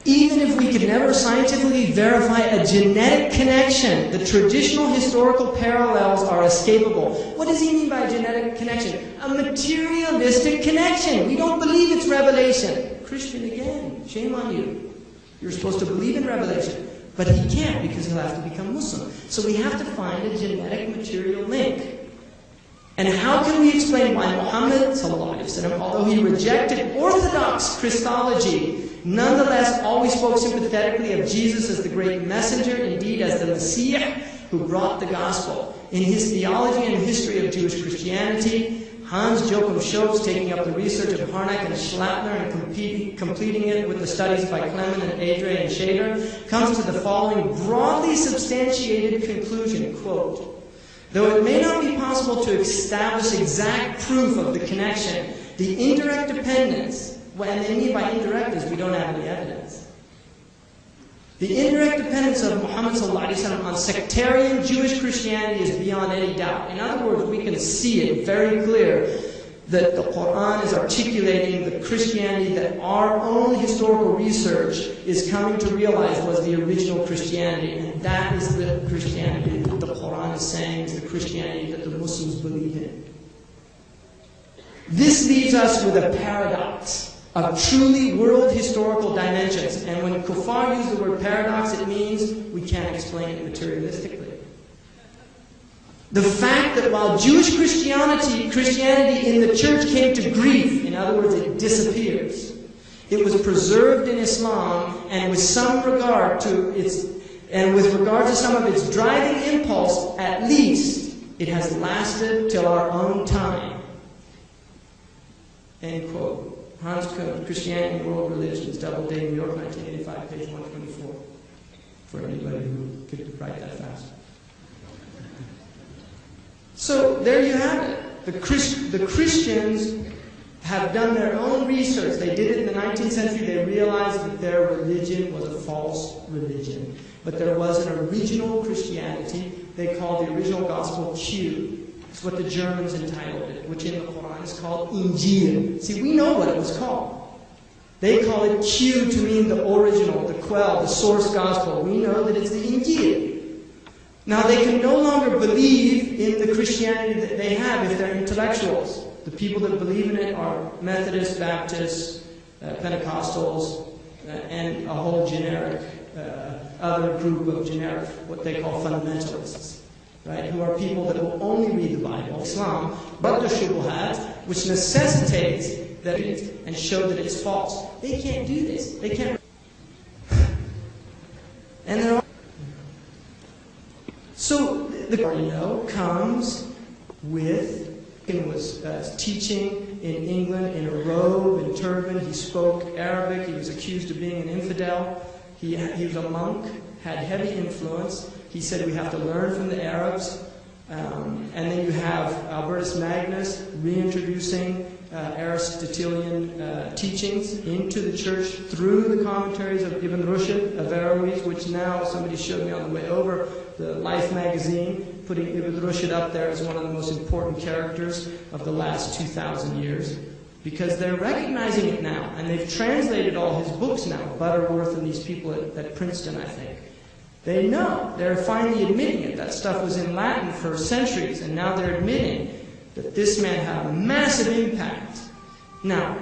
Even if we could never scientifically verify a genetic connection, the traditional historical parallels are escapable. What does he mean by a genetic connection? A materialistic connection. We don't believe it's revelation. Christian again, shame on you. You're supposed to believe in revelation. But he can't because he'll have to become Muslim. So we have to find a genetic material link. And how can we explain why Muhammad, although he rejected orthodox Christology, nonetheless always spoke sympathetically of Jesus as the great messenger, indeed as the Messiah who brought the gospel. In his theology and history of Jewish Christianity, Hans Joachim Schopf, taking up the research of Harnack and Schlattner and completing it with the studies by Clement and Adre and Shader, comes to the following broadly substantiated conclusion, quote, though it may not be possible to establish exact proof of the connection, the indirect dependence, and they mean by indirect is we don't have any evidence. The indirect dependence of Muhammad on sectarian Jewish Christianity is beyond any doubt. In other words, we can see it very clear that the Quran is articulating the Christianity that our own historical research is coming to realize was the original Christianity. And that is the Christianity that the Quran is saying is the Christianity that the Muslims believe in. This leaves us with a paradox of truly world historical dimensions. And when kuffar use the word paradox, it means we can't explain it materialistically. The fact that while Jewish Christianity in the church came to grief, in other words, it disappears, it was preserved in Islam, and with regard to some of its driving impulse, at least, it has lasted till our own time. End quote. Hans Kuhn, Christianity and World Religions, Doubleday, New York, 1985, page 124. For anybody who could write that fast. So there you have it. The Christians have done their own research. They did it in the 19th century. They realized that their religion was a false religion. But there was an original Christianity. They called the original gospel Q. It's what the Germans entitled it, which in the Quran is called Injil. See, we know what it was called. They call it Q to mean the original, the quell, the source gospel. We know that it's the Injil. Now, they can no longer believe in the Christianity that they have if they're intellectuals. The people that believe in it are Methodists, Baptists, Pentecostals, and a whole generic, other group of generic, what they call fundamentalists. Right, who are people that will only read the Bible, Islam, but the shubuhat, which necessitates that and show that it's false. They can't do this. They can't. And they're all. So the comes with. He was teaching in England in a robe and turban. He spoke Arabic. He was accused of being an infidel. He was a monk, had heavy influence. He said we have to learn from the Arabs. And then you have Albertus Magnus reintroducing Aristotelian teachings into the church through the commentaries of Ibn Rushd, Averroes, which now somebody showed me on the way over, the Life magazine, putting Ibn Rushd up there as one of the most important characters of the last 2,000 years. Because they're recognizing it now, and they've translated all his books now, Butterworth and these people at Princeton, I think. They know. They're finally admitting it. That stuff was in Latin for centuries, and now they're admitting that this man had a massive impact. Now,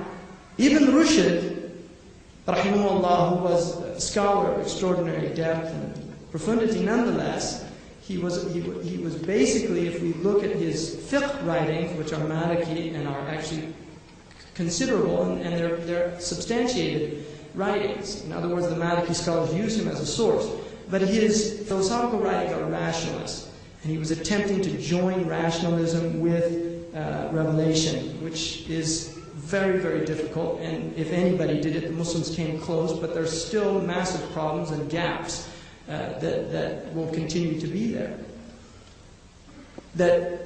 Ibn Rushd, rahimahullah, who was a scholar of extraordinary depth and profundity nonetheless, he was basically, if we look at his fiqh writings, which are Maliki and are actually considerable, and they're substantiated writings. In other words, the Maliki scholars use him as a source. But his philosophical writings are rationalist. And he was attempting to join rationalism with revelation, which is very, very difficult. And if anybody did it, the Muslims came close, but there's still massive problems and gaps that will continue to be there. That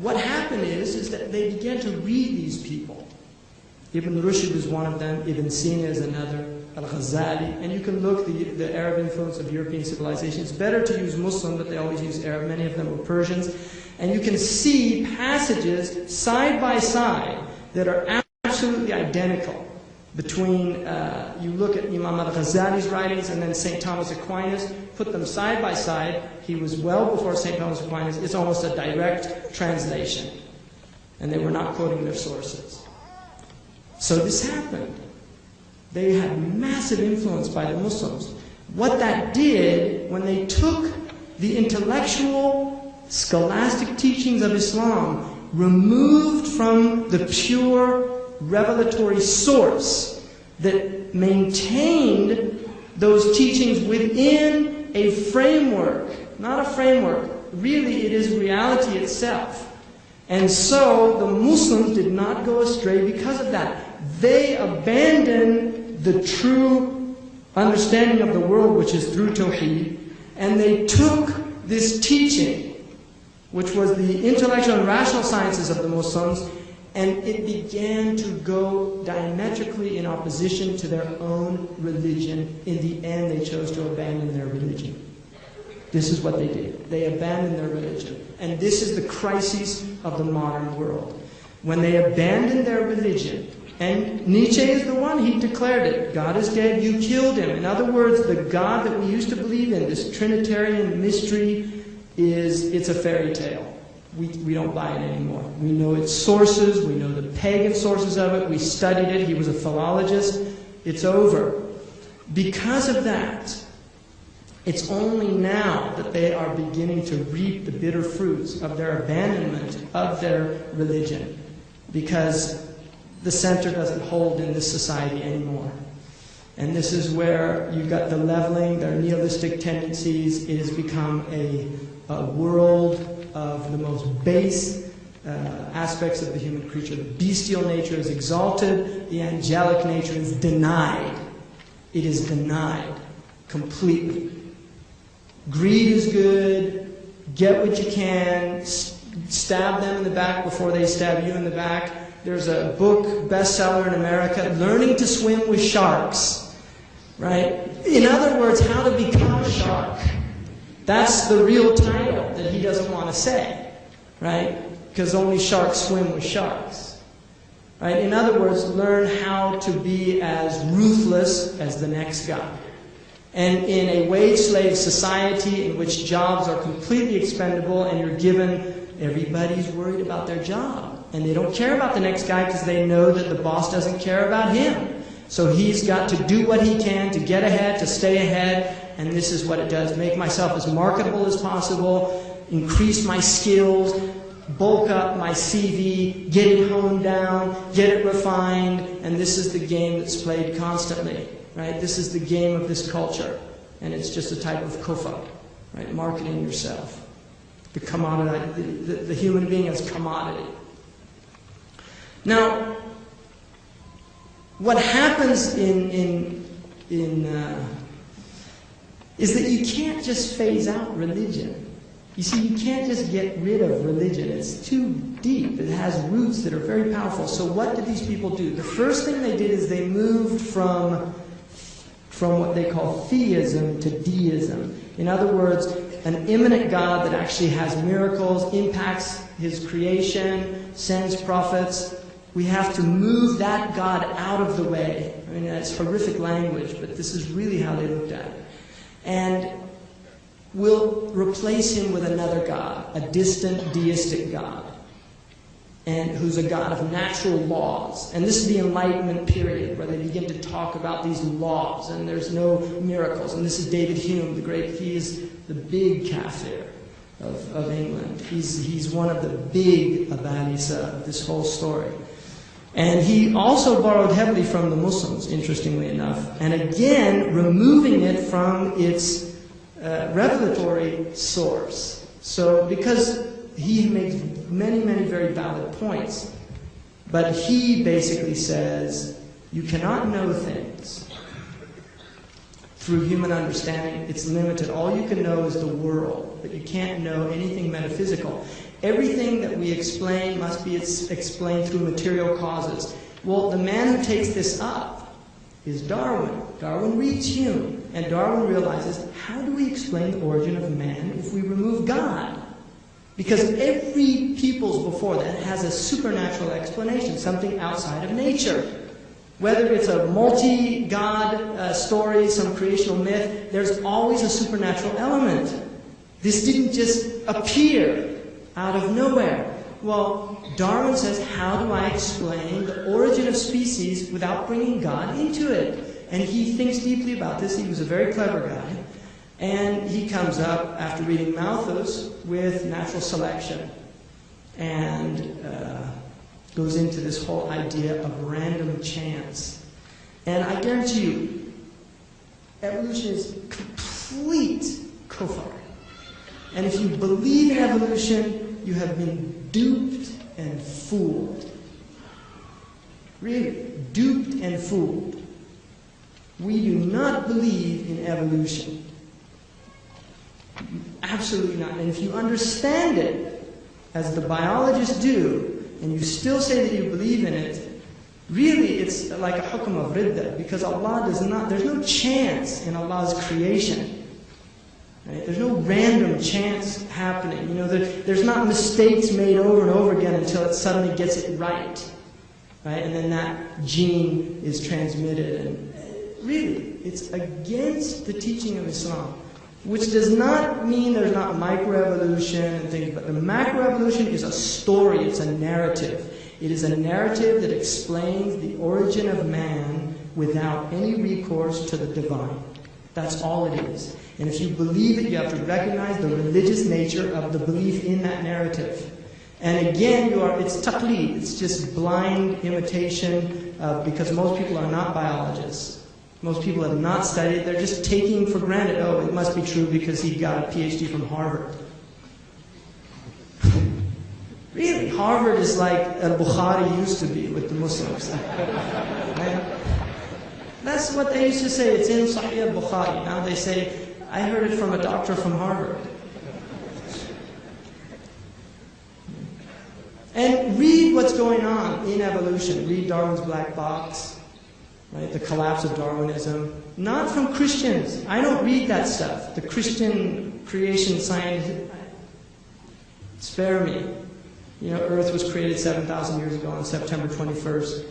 what happened is that they began to read these people. Ibn Rushd is one of them, Ibn Sina is another, Al-Ghazali, and you can look the Arab influence of European civilization. It's better to use Muslim, but they always use Arab. Many of them were Persians. And you can see passages side by side that are absolutely identical between, you look at Imam al-Ghazali's writings and then St. Thomas Aquinas, put them side by side. He was well before St. Thomas Aquinas. It's almost a direct translation. And they were not quoting their sources. So this happened. They had massive influence by the Muslims. What that did, when they took the intellectual, scholastic teachings of Islam, removed from the pure revelatory source that maintained those teachings within a framework, not a framework, really it is reality itself. And so the Muslims did not go astray because of that. They abandoned the true understanding of the world, which is through Tawheed, and they took this teaching, which was the intellectual and rational sciences of the Muslims, and it began to go diametrically in opposition to their own religion. In the end, they chose to abandon their religion. This is what they did. They abandoned their religion. And this is the crisis of the modern world. When they abandoned their religion, and Nietzsche is the one, he declared it. God is dead, you killed him. In other words, the God that we used to believe in, this Trinitarian mystery, it's a fairy tale. We don't buy it anymore. We know its sources, we know the pagan sources of it, we studied it, he was a philologist. It's over. Because of that, it's only now that they are beginning to reap the bitter fruits of their abandonment of their religion, because the center doesn't hold in this society anymore. And this is where you've got the leveling, their nihilistic tendencies. It has become a world of the most base aspects of the human creature. The bestial nature is exalted, the angelic nature is denied. It is denied completely. Greed is good, get what you can, stab them in the back before they stab you in the back. There's a book, bestseller in America, Learning to Swim with Sharks, right? In other words, how to become a shark. That's the real title that he doesn't want to say, right? Because only sharks swim with sharks, right? In other words, learn how to be as ruthless as the next guy. And in a wage slave society in which jobs are completely expendable and you're given, everybody's worried about their job. And they don't care about the next guy because they know that the boss doesn't care about him. So he's got to do what he can to get ahead, to stay ahead. And this is what it does. Make myself as marketable as possible, increase my skills, bulk up my CV, get it honed down, get it refined. And this is the game that's played constantly. Right? This is the game of this culture. And it's just a type of kufa, right? Marketing yourself. The commodity, the human being as commodity. Now, what happens is that you can't just phase out religion. You see, you can't just get rid of religion. It's too deep. It has roots that are very powerful. So what did these people do? The first thing they did is they moved from what they call theism to deism. In other words, an immanent God that actually has miracles, impacts his creation, sends prophets. We have to move that God out of the way. I mean, that's horrific language, but this is really how they looked at it. And we'll replace him with another God, a distant deistic God, and who's a God of natural laws. And this is the Enlightenment period where they begin to talk about these laws, and there's no miracles. And this is David Hume, the great, he is the big kafir of England. He's one of the big abalisa of this whole story. And he also borrowed heavily from the Muslims, interestingly enough, and again, removing it from its revelatory source. So, because he makes many, many very valid points, but he basically says, you cannot know things through human understanding. It's limited. All you can know is the world, but you can't know anything metaphysical. Everything that we explain must be explained through material causes. Well, the man who takes this up is Darwin. Darwin reads Hume, and Darwin realizes, how do we explain the origin of man if we remove God? Because every peoples before that has a supernatural explanation, something outside of nature. Whether it's a multi-God story, some creational myth, there's always a supernatural element. This didn't just appear out of nowhere. Well, Darwin says, how do I explain the origin of species without bringing God into it? And he thinks deeply about this. He was a very clever guy. And he comes up, after reading Malthus, with natural selection. And goes into this whole idea of random chance. And I guarantee you, evolution is complete kufr. And if you believe in evolution, you have been duped and fooled. Really, duped and fooled. We do not believe in evolution. Absolutely not. And if you understand it, as the biologists do, and you still say that you believe in it, really it's like a hukm of ridda, because Allah does not, there's no chance in Allah's creation. Right? There's no random chance happening. You know, there's not mistakes made over and over again until it suddenly gets it right. Right? And then that gene is transmitted. And really, it's against the teaching of Islam. Which does not mean there's not microevolution and things, but the macroevolution is a story, it's a narrative. It is a narrative that explains the origin of man without any recourse to the divine. That's all it is. And if you believe it, you have to recognize the religious nature of the belief in that narrative. And again, it's taqleed, it's just blind imitation, because most people are not biologists. Most people have not studied it. They're just taking for granted, oh, it must be true because he got a PhD from Harvard. Really, Harvard is like al-Bukhari used to be with the Muslims. Right? That's what they used to say. It's in Sahih al-Bukhari. Now they say, I heard it from a doctor from Harvard. And read what's going on in evolution. Read Darwin's Black Box. Right, the collapse of Darwinism, not from Christians. I don't read that stuff. The Christian creation science, spare me. You know, Earth was created 7,000 years ago on September 21st.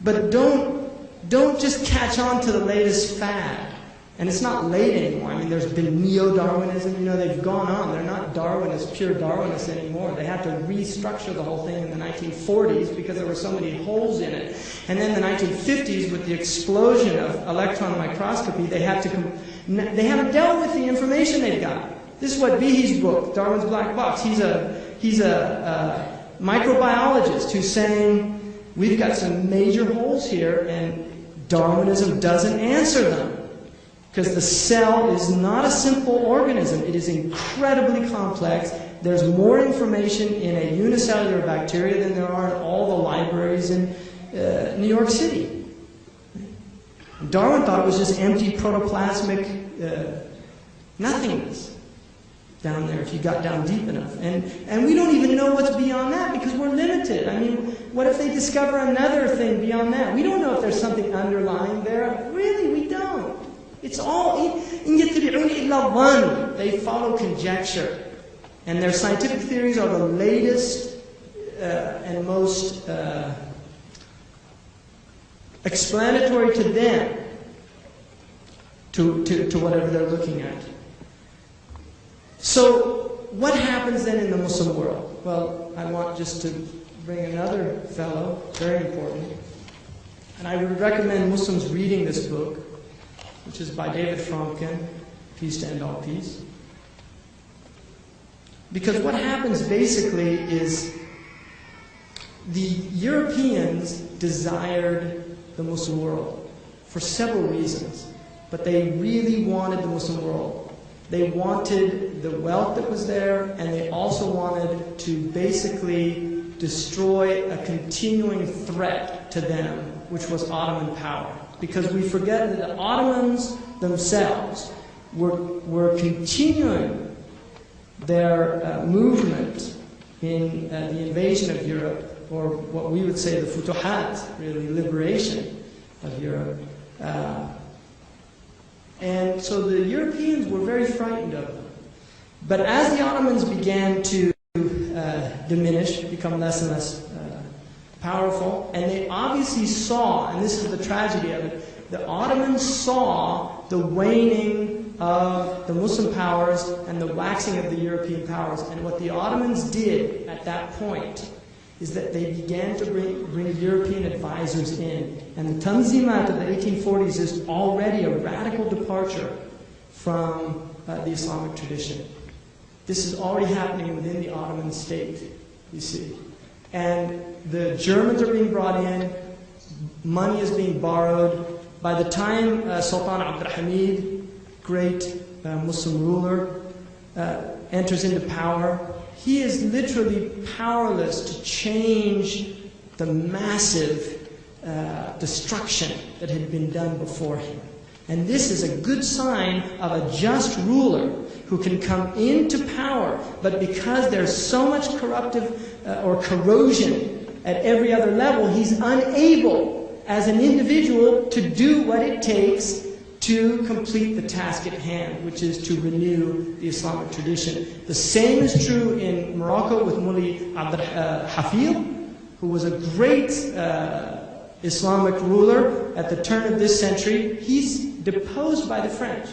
But don't just catch on to the latest fad. And it's not late anymore. I mean, there's been neo-Darwinism. You know, they've gone on. They're not Darwinists, pure Darwinists anymore. They had to restructure the whole thing in the 1940s because there were so many holes in it. And then the 1950s, with the explosion of electron microscopy, they haven't dealt with the information they've got. This is what Behe's book, Darwin's Black Box. He's a microbiologist who's saying we've got some major holes here, and Darwinism doesn't answer them. Because the cell is not a simple organism. It is incredibly complex. There's more information in a unicellular bacteria than there are in all the libraries in New York City. Darwin thought it was just empty protoplasmic nothingness down there if you got down deep enough. And we don't even know what's beyond that because we're limited. I mean, what if they discover another thing beyond that? We don't know if there's something underlying there. Really, we don't. It's all, they follow conjecture. And their scientific theories are the latest and most explanatory to them, to whatever they're looking at. So, what happens then in the Muslim world? Well, I want just to bring another fellow, very important. And I would recommend Muslims reading this book, which is by David Fromkin, Peace to End All Peace. Because what happens basically is the Europeans desired the Muslim world for several reasons, but they really wanted the Muslim world. They wanted the wealth that was there, and they also wanted to basically destroy a continuing threat to them, which was Ottoman power. Because we forget that the Ottomans, themselves were continuing their movement in the invasion of Europe, or what we would say the futuhat, really liberation of Europe. And so the Europeans were very frightened of them. But as the Ottomans began to diminish, become less and less powerful, and they obviously saw, and this is the tragedy of it, the Ottomans saw the waning of the Muslim powers and the waxing of the European powers. And what the Ottomans did at that point is that they began to bring European advisors in. And the Tanzimat of the 1840s is already a radical departure from the Islamic tradition. This is already happening within the Ottoman state, you see. And the Germans are being brought in, money is being borrowed. By the time Sultan Abd al-Hamid, great Muslim ruler, enters into power, he is literally powerless to change the massive destruction that had been done before him. And this is a good sign of a just ruler who can come into power, but because there's so much corruptive or corrosion at every other level, he's unable as an individual to do what it takes to complete the task at hand, which is to renew the Islamic tradition. The same is true in Morocco with Mulli Abd al-Hafid, who was a great Islamic ruler at the turn of this century. He's deposed by the French.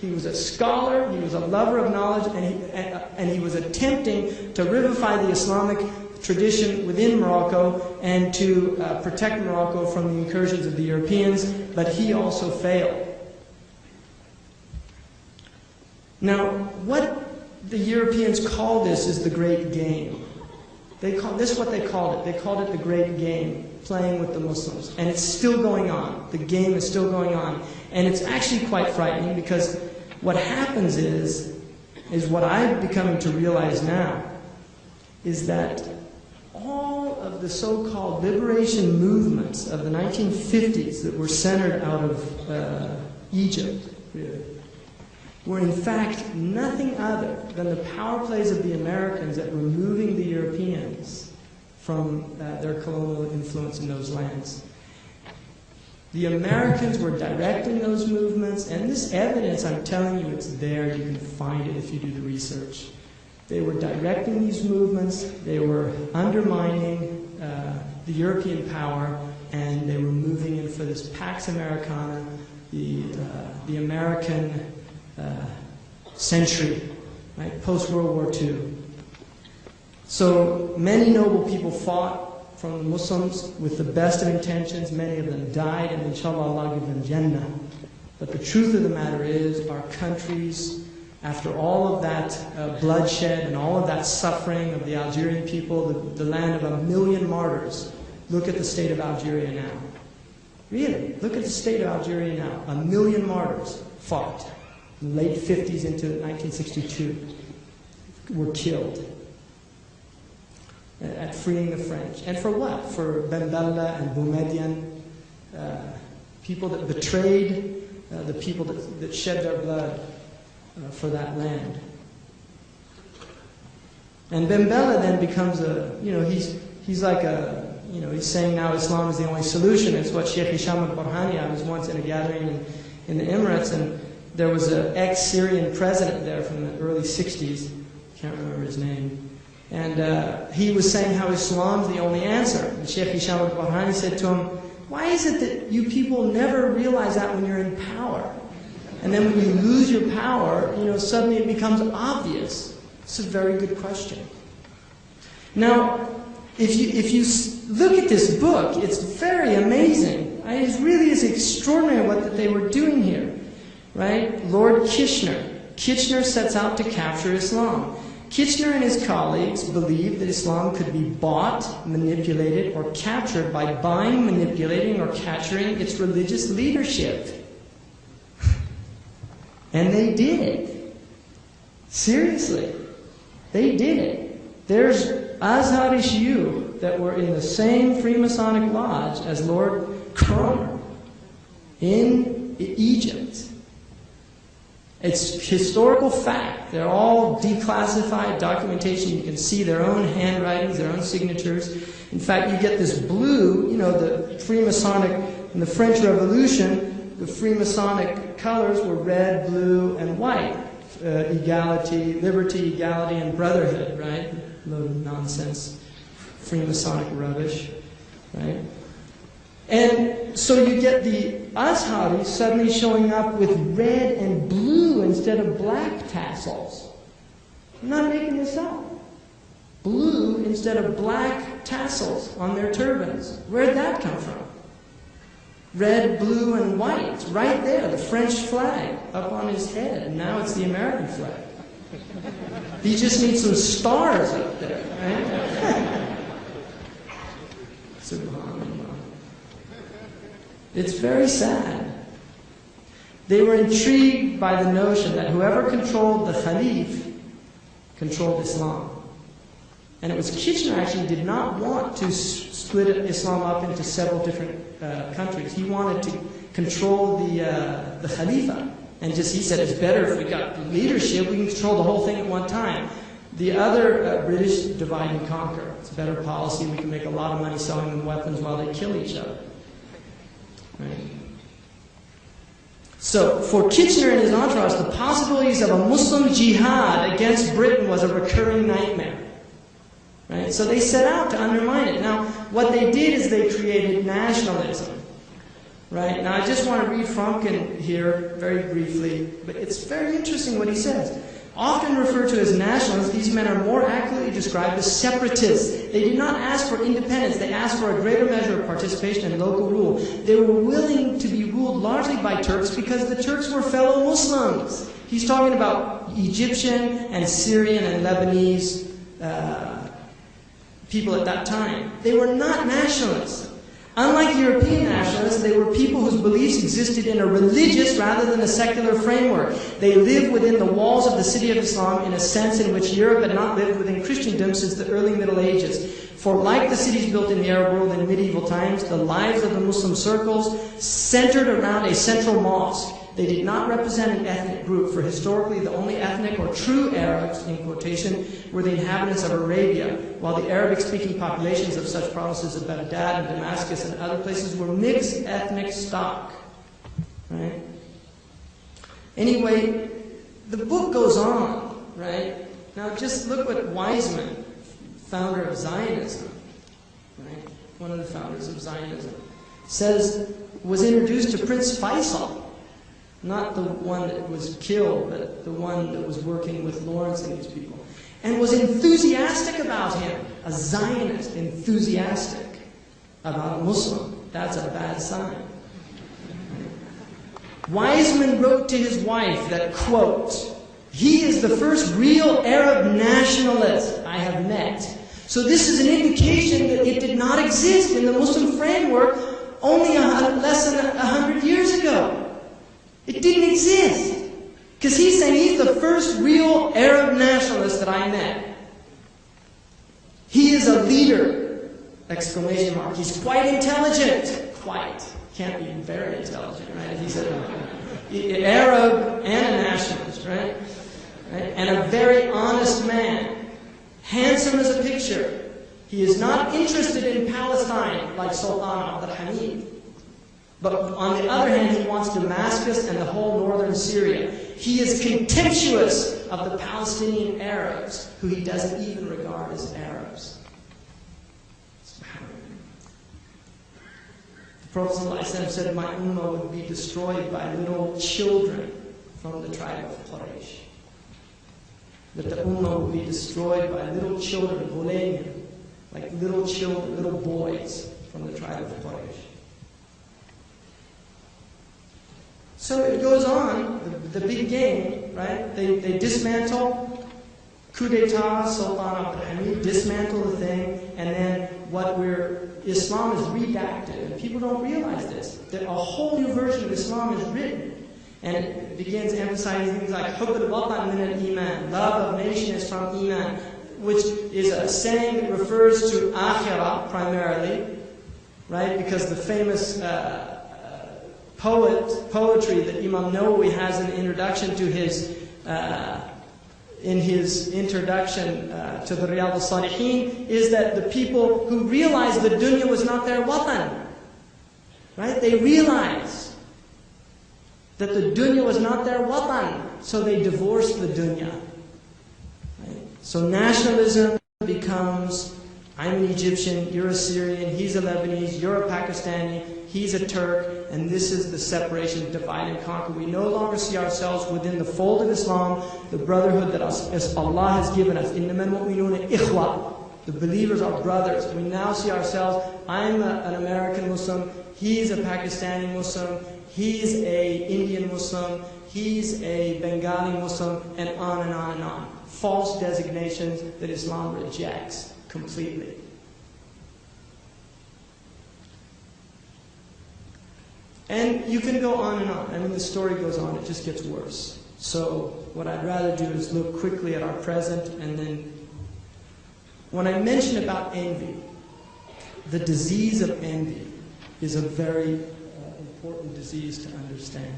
He was a scholar, he was a lover of knowledge, and he was attempting to revivify the Islamic tradition within Morocco and to protect Morocco from the incursions of the Europeans, but he also failed. Now, what the Europeans call this is the Great Game. This is what they called it. They called it the Great Game, playing with the Muslims. And it's still going on. The game is still going on. And it's actually quite frightening, because what happens is what I'm becoming to realize now, is that all of the so-called liberation movements of the 1950s that were centered out of Egypt, really, were in fact nothing other than the power plays of the Americans at removing the Europeans from their colonial influence in those lands. The Americans were directing those movements, and this evidence, I'm telling you, it's there. You can find it if you do the research. They were directing these movements, they were undermining the European power, and they were moving in for this Pax Americana, the American century, right, post-World War II. So many noble people fought from the Muslims with the best of intentions. Many of them died, and inshallah Allah give them Jannah. But the truth of the matter is, our countries, after all of that bloodshed and all of that suffering of the Algerian people, the land of 1 million martyrs, look at the state of Algeria now. Really, look at the state of Algeria now. 1 million martyrs fought. In the late 50s into 1962, were killed at freeing the French. And for what? For Ben Bella and Boumediene, people that betrayed the people that shed their blood for that land. And Ben Bella then becomes he's like he's saying now Islam is the only solution. It's what Sheikh Hisham al-Burhani, I was once in a gathering in the Emirates, and there was an ex-Syrian president there from the early 60s, can't remember his name, and he was saying how Islam's the only answer. And Sheikh Hisham al-Burhani said to him, why is it that you people never realize that when you're in power? And then when you lose your power, suddenly it becomes obvious. It's a very good question. Now, if you look at this book, it's very amazing. It really is extraordinary what they were doing here. Right? Lord Kitchener. Kitchener sets out to capture Islam. Kitchener and his colleagues believed that Islam could be bought, manipulated, or captured by buying, manipulating, or capturing its religious leadership. And they did it. Seriously. They did it. There's Azhari Shiyu that were in the same Freemasonic lodge as Lord Cromer in Egypt. It's historical fact. They're all declassified documentation. You can see their own handwritings, their own signatures. In fact, you get this blue, the Freemasonic, in the French Revolution, the Freemasonic colors were red, blue, and white. Equality, liberty, equality, and brotherhood, right? Load of nonsense, Freemasonic rubbish, right? And so you get the Azhari suddenly showing up with red and blue instead of black tassels. I'm not making this up. Blue instead of black tassels on their turbans. Where'd that come from? Red, blue, and white. It's right there, the French flag up on his head. And now it's the American flag. He just needs some stars up there, right? Subhanallah. It's very sad. They were intrigued by the notion that whoever controlled the Khalif controlled Islam. And it was Kitchener actually did not want to split Islam up into several different countries. He wanted to control the Khalifa. And he said, it's better if we got leadership, we can control the whole thing at one time. The other British divide and conquer. It's a better policy. We can make a lot of money selling them weapons while they kill each other. Right? So, for Kitchener and his entourage, the possibilities of a Muslim jihad against Britain was a recurring nightmare. Right? So they set out to undermine it. Now, what they did is they created nationalism. Right? Now, I just want to read Fromkin here very briefly, but it's very interesting what he says. Often referred to as nationalists, these men are more accurately described as separatists. They did not ask for independence. They asked for a greater measure of participation in local rule. They were willing to be ruled largely by Turks because the Turks were fellow Muslims. He's talking about Egyptian and Syrian and Lebanese people at that time. They were not nationalists. Unlike European nationalists, they were people whose beliefs existed in a religious rather than a secular framework. They lived within the walls of the city of Islam in a sense in which Europe had not lived within Christendom since the early Middle Ages. For like the cities built in the Arab world in medieval times, the lives of the Muslim circles centered around a central mosque. They did not represent an ethnic group, for historically the only ethnic or true Arabs, in quotation, were the inhabitants of Arabia, while the Arabic-speaking populations of such provinces as Baghdad and Damascus and other places were mixed ethnic stock. Right? Anyway, the book goes on, right? Now just look what Weizmann, founder of Zionism, right? One of the founders of Zionism, says was introduced to Prince Faisal. Not the one that was killed, but the one that was working with Lawrence and these people. And was enthusiastic about him. A Zionist, enthusiastic about a Muslim. That's a bad sign. Weizmann wrote to his wife that, quote, "He is the first real Arab nationalist I have met." So this is an indication that it did not exist in the Muslim framework only less than 100 years ago. It didn't exist. Because he's saying he's the first real Arab nationalist that I met. He is a leader! Exclamation mark. He's quite intelligent. Quite. Can't be very intelligent, right? He's an Arab and a nationalist, right? And a very honest man. Handsome as a picture. He is not interested in Palestine like Sultan Abdul Hamid. But on the other hand, he wants Damascus and the whole northern Syria. He is contemptuous of the Palestinian Arabs, who he doesn't even regard as Arabs. The Prophet ﷺ said, "My ummah would be destroyed by little children from the tribe of Quraysh." That the ummah would be destroyed by little children, ghulaymin, like little children, little boys from the tribe of Quraysh. So it goes on, the big game, right? They dismantle, coup d'etat, Sultan Abdul Hamid, dismantle the thing, and then Islam is redacted. And people don't realize this, that a whole new version of Islam is written. And it begins emphasizing things like hubb al-watan min al-iman, love of nation is from iman, which is a saying that refers to akhirah primarily, right? Because the famous poetry that Imam Nawawi has in the introduction to his introduction to the Riyadh al-Salihin is that the people who realized the dunya was not their watan, right? They realized that the dunya was not their watan, so they divorced the dunya. Right? So nationalism becomes, I'm an Egyptian, you're a Syrian, he's a Lebanese, you're a Pakistani, he's a Turk, and this is the separation, divide and conquer. We no longer see ourselves within the fold of Islam, the brotherhood that Allah has given us. إِنَّمَا الْمُؤْمِنُونَ إِخْوَةٌ. The believers are brothers. We now see ourselves, I'm an American Muslim, he's a Pakistani Muslim, he's a Indian Muslim, he's a Bengali Muslim, and on and on and on. False designations that Islam rejects completely. And you can go on and on. I mean, the story goes on. It just gets worse. So what I'd rather do is look quickly at our present, and then when I mention about envy, the disease of envy is a very important disease to understand.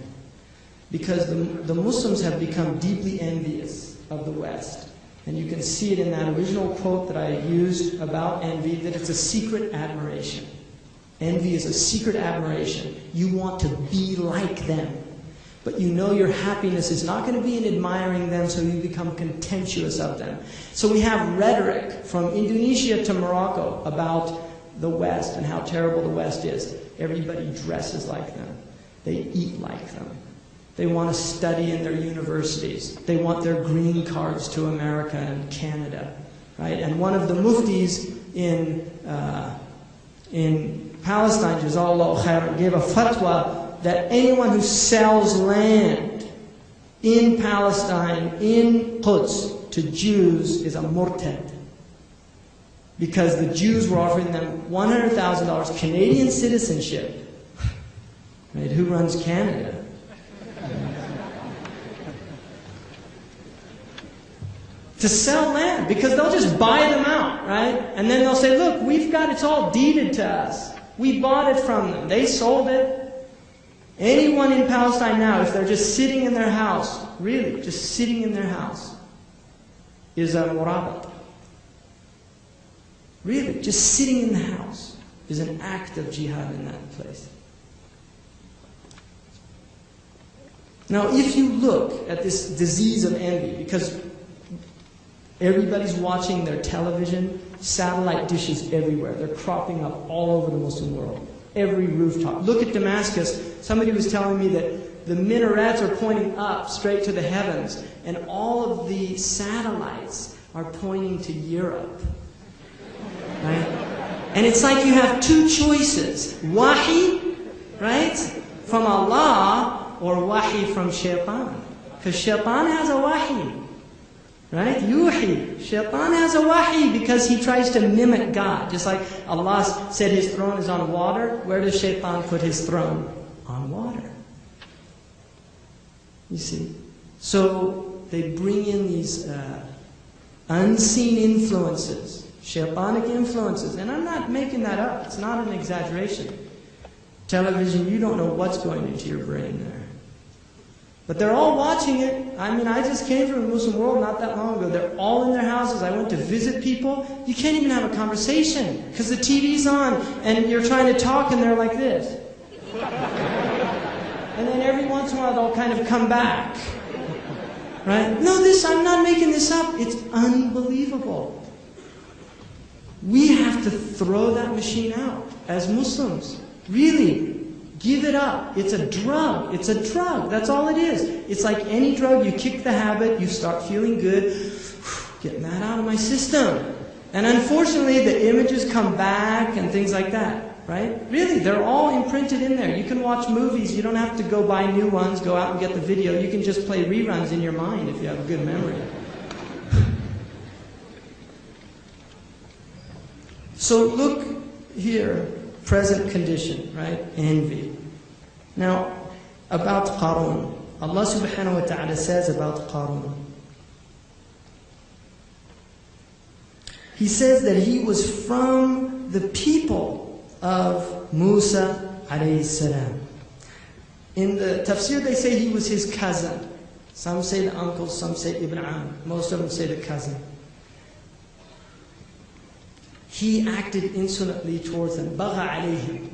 Because the Muslims have become deeply envious of the West. And you can see it in that original quote that I used about envy, that it's a secret admiration. Envy is a secret admiration. You want to be like them. But you know your happiness is not going to be in admiring them, so you become contemptuous of them. So we have rhetoric from Indonesia to Morocco about the West and how terrible the West is. Everybody dresses like them. They eat like them. They want to study in their universities. They want their green cards to America and Canada. Right? And one of the muftis in Palestine, Jazakallahu khairan, gave a fatwa that anyone who sells land in Palestine, in Quds, to Jews is a murtad. Because the Jews were offering them $100,000 Canadian citizenship. Right? Who runs Canada? To sell land, because they'll just buy them out, right? And then they'll say, look, we've got, it's all deeded to us. We bought it from them. They sold it. Anyone in Palestine now, if they're just sitting in their house, really, just sitting in their house, is a murabat. Really, just sitting in the house is an act of jihad in that place. Now, if you look at this disease of envy, because everybody's watching their television, satellite dishes everywhere. They're cropping up all over the Muslim world. Every rooftop. Look at Damascus. Somebody was telling me that the minarets are pointing up straight to the heavens, and all of the satellites are pointing to Europe. Right? And it's like you have two choices. Wahi, right, from Allah, or wahi from shaitan. Because shaitan has a wahi. Right? Yuhi. Shaitan has a wahi because he tries to mimic God. Just like Allah said His throne is on water. Where does shaitan put his throne? On water. You see? So they bring in these unseen influences, shaitanic influences. And I'm not making that up. It's not an exaggeration. Television, you don't know what's going into your brain there. But they're all watching it. I mean, I just came from the Muslim world not that long ago. They're all in their houses. I went to visit people. You can't even have a conversation because the TV's on and you're trying to talk and they're like this. And then every once in a while they'll kind of come back. Right? No, I'm not making this up. It's unbelievable. We have to throw that machine out as Muslims. Really. Give it up. It's a drug. It's a drug. That's all it is. It's like any drug. You kick the habit, you start feeling good. Getting that out of my system. And unfortunately, the images come back and things like that. Right? Really, they're all imprinted in there. You can watch movies. You don't have to go buy new ones, go out and get the video. You can just play reruns in your mind if you have a good memory. So look here. Present condition, right? Envy. Now, about Qarun. Allah subhanahu wa ta'ala says about Qarun. He says that he was from the people of Musa alayhi salam. In the tafsir they say he was his cousin. Some say the uncle, some say Ibn Am. Most of them say the cousin. He acted insolently towards them. Bagha alayhim.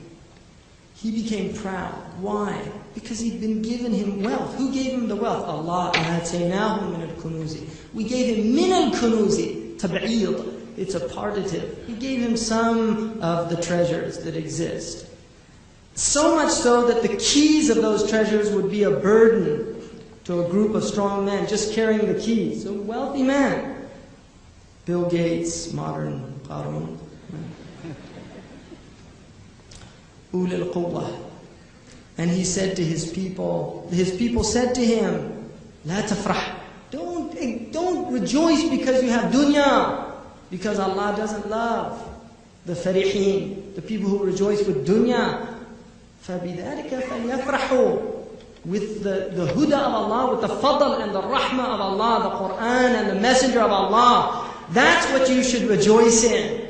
He became proud. Why? Because he'd been given him wealth. Who gave him the wealth? Allah. آتَيْنَاهُ مِنَ الْكُنُوزِ. We gave him مِنَ الْكُنُوزِ. تَبْعِيض. It's a partitive. He gave him some of the treasures that exist. So much so that the keys of those treasures would be a burden to a group of strong men, just carrying the keys. A wealthy man. Bill Gates, modern Qarun. Ulil Quwwah. And he said to his people said to him, La tafrah. Don't rejoice because you have dunya. Because Allah doesn't love the farihin, the people who rejoice with dunya. فَبِذَلِكَ فَلْيَفْرَحُوا. With the huda of Allah, with the fadl and the rahmah of Allah, the Quran and the messenger of Allah. That's what you should rejoice in.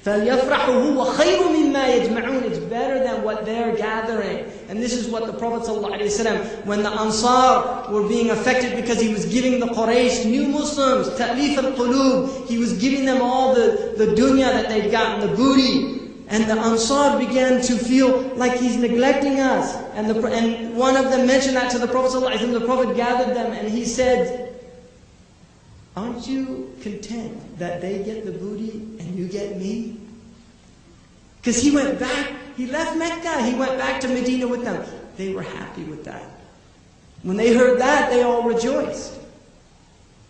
فَلْيَفْرَحُوا هُوَ خَيْرٌ مِمَّا يَجْمَعُونَ. It's better than what they're gathering. And this is what the Prophet ﷺ, when the Ansar were being affected because he was giving the Quraysh, new Muslims, ta'lif al-qulub, he was giving them all the dunya that they'd gotten, the booty. And the Ansar began to feel like he's neglecting us. And one of them mentioned that to the Prophet ﷺ. The Prophet gathered them and he said, aren't you content that they get the booty and you get me? Because he went back, he left Mecca, he went back to Medina with them. They were happy with that. When they heard that, they all rejoiced.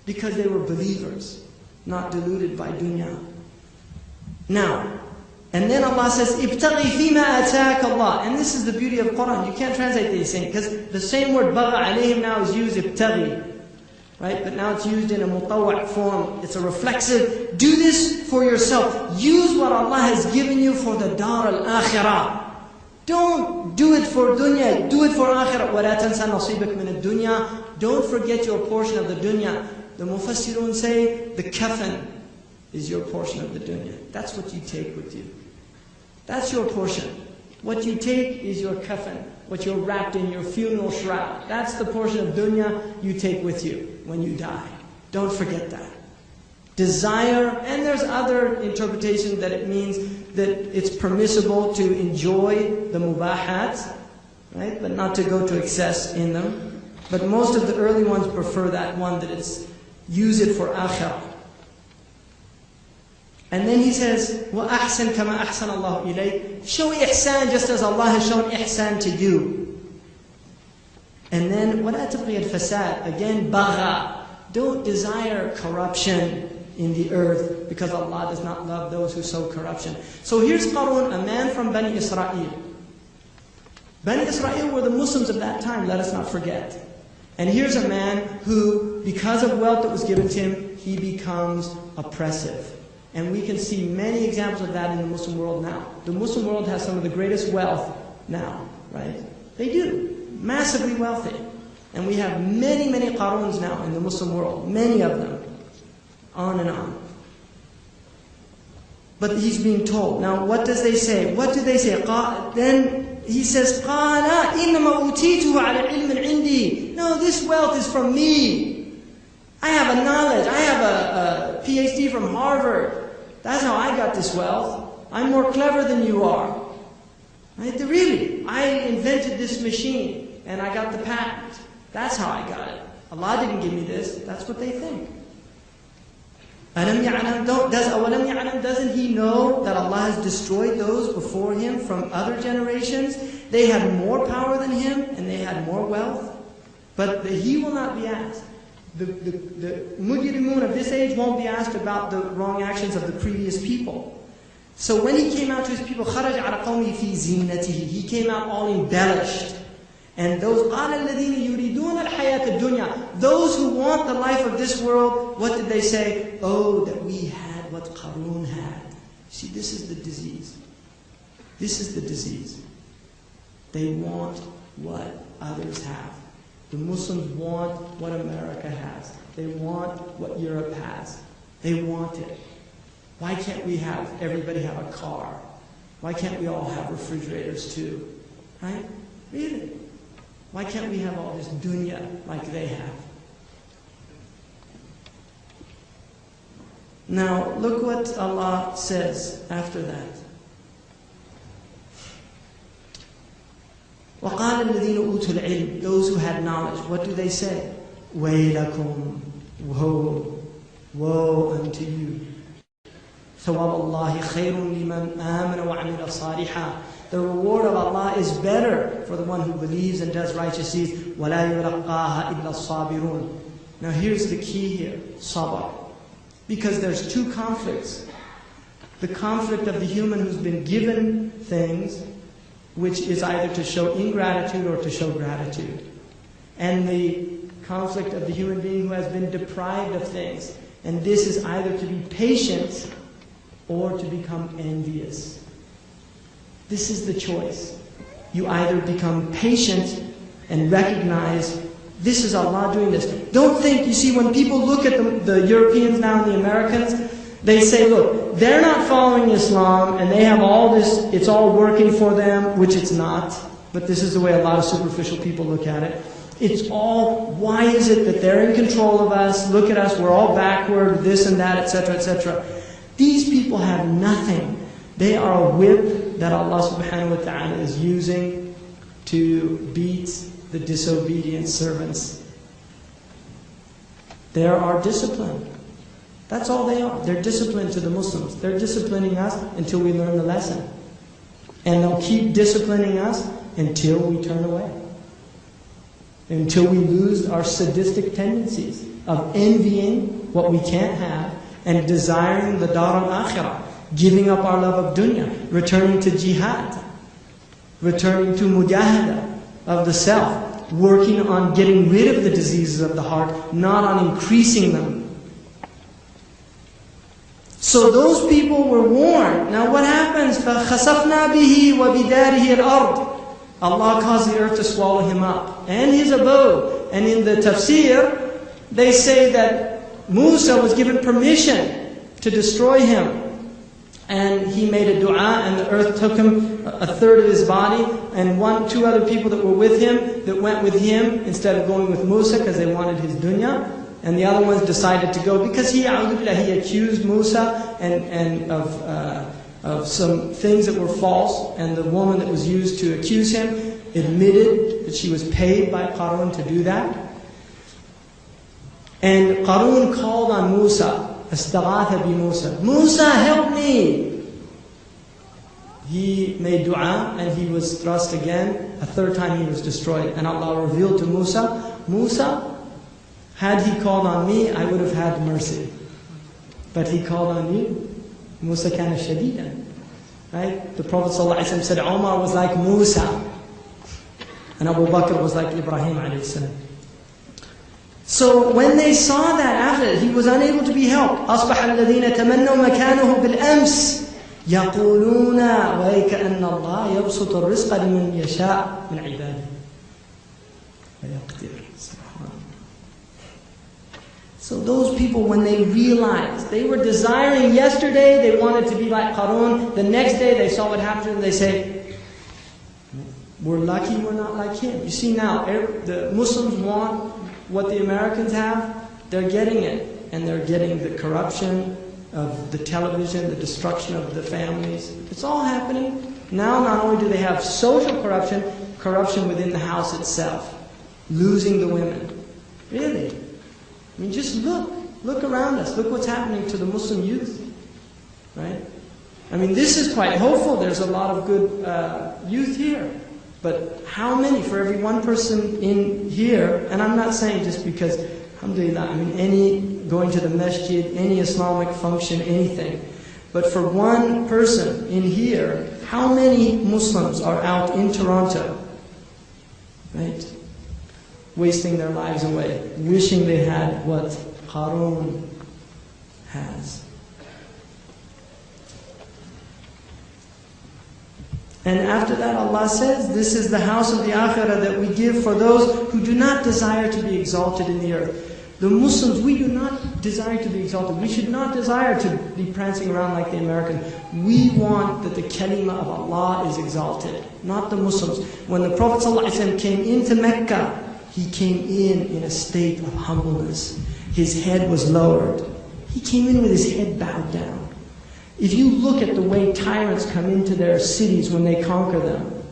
Because they were believers, not deluded by dunya. Now, and then Allah says, "Ibtaghi fima atak Allah." And this is the beauty of Quran. You can't translate these things because the same word "bagha alayhim" now is used ibtaghi, right? But now it's used in a mutawwa' form. It's a reflexive. Do this for yourself. Use what Allah has given you for the dar al-akhirah. Don't do it for dunya. Do it for akhirah. وَلَا تَنْسَ نَصِيبَكَ مِنَ الدُّنْيَا. Don't forget your portion of the dunya. The mufassirun say the kafan is your portion of the dunya. That's what you take with you. That's your portion. What you take is your kafan, what you're wrapped in, your funeral shroud. That's the portion of dunya you take with you when you die. Don't forget that. Desire, and there's other interpretation that it means that it's permissible to enjoy the mubahat, right? But not to go to excess in them. But most of the early ones prefer that one, that it's use it for akhirah. And then he says, وَأَحْسَنْ كَمَا أَحْسَنَ اللَّهُ إِلَيْكَ. Show ihsan just as Allah has shown ihsan to you. And then, وَلَا تَبْغِيَ الْفَسَادِ. Again, bagha. Don't desire corruption in the earth because Allah does not love those who sow corruption. So here's Qarun, a man from Bani Israel. Bani Israel were the Muslims of that time, let us not forget. And here's a man who, because of wealth that was given to him, he becomes oppressive. And we can see many examples of that in the Muslim world now. The Muslim world has some of the greatest wealth now, right? They do. Massively wealthy. And we have many, many Qaruns now in the Muslim world. Many of them. On and on. But he's being told. Now, what does they say? What do they say? Then he says, قَالَ إِنَّمَا أُوتِيتُهُ عَلَى عِلْمٍ عِنْدِي. No, this wealth is from me. I have a knowledge. I have a PhD from Harvard. That's how I got this wealth. I'm more clever than you are. Right? Really, I invented this machine and I got the patent. That's how I got it. Allah didn't give me this. That's what they think. Doesn't he know that Allah has destroyed those before him from other generations? They had more power than him and they had more wealth. But he will not be asked. The mujrimun of this age won't be asked about the wrong actions of the previous people. So when he came out to his people, خَرَجَ عَلَى قَوْمِهِ فِي زِينَتِهِ. He came out all embellished. And those قَالَ الَّذِينَ يُرِيدُونَ الْحَيَاةَ الدُّنْيَا. Those who want the life of this world, what did they say? Oh, that we had what Qarun had. See, this is the disease. This is the disease. They want what others have. The Muslims want what America has. They want what Europe has. They want it. Why can't we have everybody have a car? Why can't we all have refrigerators too? Right? Really? Why can't we have all this dunya like they have? Now, look what Allah says after that. وَقَالَ الَّذِينَ أُوتُوا الْعِلْمِ, those who had knowledge, what do they say? وَيْلَكُمْ, woe, woe unto you. ثَوَابَ اللَّهِ خَيْرٌ لِمَنْ آمَنَ وَعَمِلَ صَالِحًا. The reward of Allah is better for the one who believes and does righteous deeds. وَلَا يُلَقَّاهَا إِلَّا الصَّابِرُونَ. Now here's the key here, sabr. Because there's two conflicts. The conflict of the human who's been given things, which is either to show ingratitude or to show gratitude. And the conflict of the human being who has been deprived of things. And this is either to be patient or to become envious. This is the choice. You either become patient and recognize, this is Allah doing this. Don't think, you see, when people look at the Europeans now and the Americans, they say, look, they're not following Islam and they have all this, it's all working for them, which it's not. But this is the way a lot of superficial people look at it. It's all, why is it that they're in control of us? Look at us, we're all backward, this and that, etc., etc. These people have nothing. They are a whip that Allah subhanahu wa ta'ala is using to beat the disobedient servants. They are disciplined. That's all they are. They're disciplined to the Muslims. They're disciplining us until we learn the lesson. And they'll keep disciplining us until we turn away. Until we lose our sadistic tendencies of envying what we can't have and desiring the dar al-akhirah, giving up our love of dunya, returning to jihad, returning to mujahada of the self, working on getting rid of the diseases of the heart, not on increasing them. So those people were warned. Now what happens? فَخَسَفْنَا بِهِ وَبِدَارِهِ الْأَرْضِ. Allah caused the earth to swallow him up, and his abode. And in the tafsir, they say that Musa was given permission to destroy him. And he made a dua, and the earth took him, a third of his body, and two other people that were with him, that went with him, instead of going with Musa, because they wanted his dunya. And the other ones decided to go, because he accused Musa and of some things that were false, and the woman that was used to accuse him admitted that she was paid by Qarun to do that. And Qarun called on Musa, استغاث بموسى, Musa, help me! He made dua and he was thrust again. A third time he was destroyed. And Allah revealed to Musa, Musa, had he called on me, I would have had mercy. But he called on you. Musa kana shadidan. Right? The Prophet ﷺ said Umar was like Musa. And Abu Bakr was like Ibrahim alayhi salam. So when they saw that after, he was unable to be helped. أصبح الذين تمنوا مكانه بالأمس يقولون ويكأن الله يبسط الرزق لمن يشاء من عباده ويقدر. So those people, when they realized, they were desiring yesterday, they wanted to be like Qarun. The next day they saw what happened and they say, we're lucky we're not like him. You see now, the Muslims want what the Americans have, they're getting it. And they're getting the corruption of the television, the destruction of the families. It's all happening. Now not only do they have social corruption, corruption within the house itself. Losing the women. Really? I mean, just look around us. Look what's happening to the Muslim youth, right? I mean, this is quite hopeful. There's a lot of good youth here. But how many? For every one person in here, and I'm not saying just because, alhamdulillah, I mean, any going to the masjid, any Islamic function, anything. But for one person in here, how many Muslims are out in Toronto, right? Wasting their lives away, wishing they had what Qarun has. And after that Allah says, this is the house of the akhirah that we give for those who do not desire to be exalted in the earth. The Muslims, we do not desire to be exalted. We should not desire to be prancing around like the American. We want that the kalima of Allah is exalted, not the Muslims. When the Prophet ﷺ came into Mecca, he came in a state of humbleness. His head was lowered. He came in with his head bowed down. If you look at the way tyrants come into their cities when they conquer them,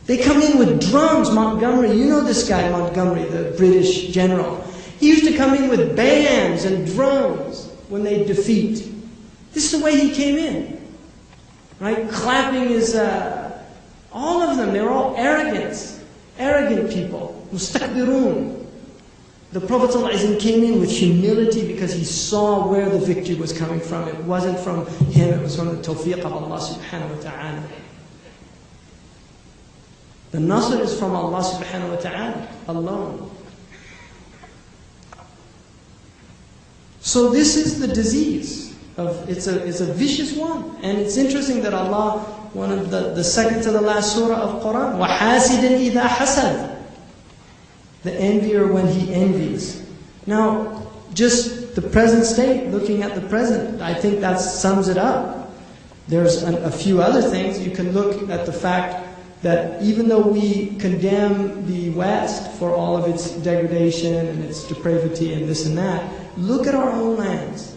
they come in with drums. Montgomery, you know this guy Montgomery, the British general. He used to come in with bands and drums when they defeat. This is the way he came in. Right? Clapping his, all of them, they were all arrogant people. Mustakbirun. The Prophet ﷺ came in with humility because he saw where the victory was coming from. It wasn't from him, it was from the tawfiq of Allah subhanahu wa ta'ala. The nasr is from Allah subhanahu wa ta'ala alone. So this is the disease. It's a vicious one. And it's interesting that Allah, one of the second to the last surah of Quran, وَحَاسِدٍ إِذَا حَسَدٍ, the envier when he envies. Now, just the present state, looking at the present, I think that sums it up. There's a few other things. You can look at the fact that even though we condemn the West for all of its degradation and its depravity and this and that, look at our own lands.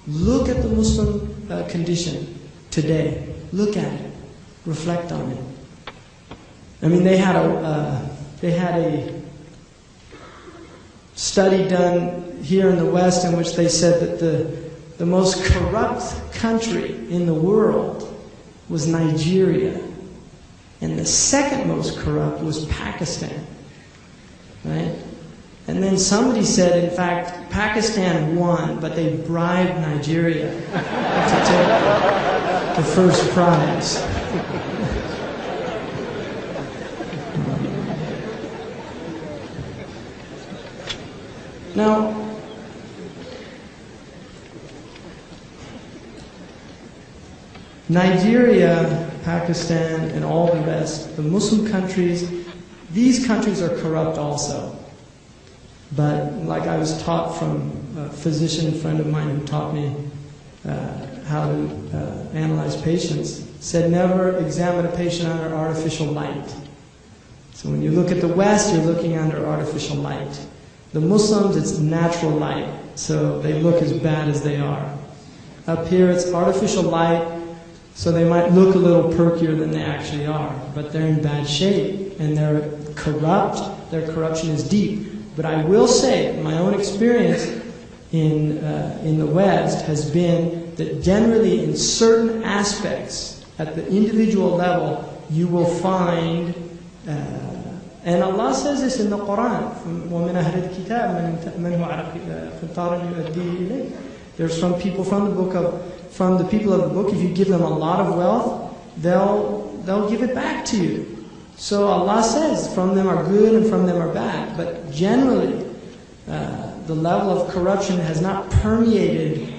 Look at the Muslim condition today. Look at it. Reflect on it. I mean, they had a study done here in the West in which they said that the most corrupt country in the world was Nigeria. And the second most corrupt was Pakistan. Right? And then somebody said, in fact, Pakistan won, but they bribed Nigeria to take the first prize. Now, Nigeria, Pakistan, and all the rest, the Muslim countries, these countries are corrupt also. But like I was taught from a physician friend of mine who taught me how to analyze patients, said never examine a patient under artificial light. So when you look at the West, you're looking under artificial light. The Muslims, it's natural light, so they look as bad as they are. Up here, it's artificial light, so they might look a little perkier than they actually are, but they're in bad shape, and they're corrupt. Their corruption is deep. But I will say, my own experience in the West has been that generally in certain aspects, at the individual level, you will find, and Allah says this in the Quran, وَمِنْ أَهْلِ الْكِتَابِ مَنْ هُوَ قِنْطَارٌ يُؤَدِّي إِلَيْهِ. There's from the people of the book, if you give them a lot of wealth, they'll give it back to you. So Allah says, from them are good and from them are bad. But generally, the level of corruption has not permeated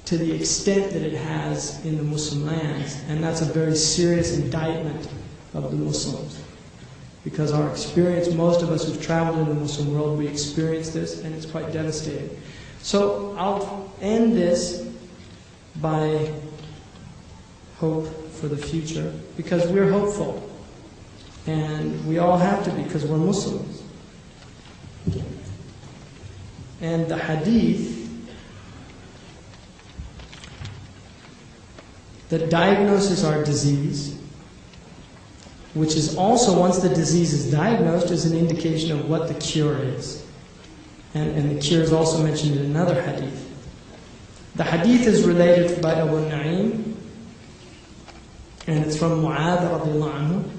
to the extent that it has in the Muslim lands. And that's a very serious indictment of the Muslims. Because our experience, most of us who've traveled in the Muslim world, we experience this, and it's quite devastating. So I'll end this by hope for the future, because we're hopeful. And we all have to be, because we're Muslims. And the hadith that diagnoses our disease, which is also, once the disease is diagnosed, is an indication of what the cure is. And the cure is also mentioned in another hadith. The hadith is related by Abu Na'im, and it's from Mu'adh radiallahu anhu.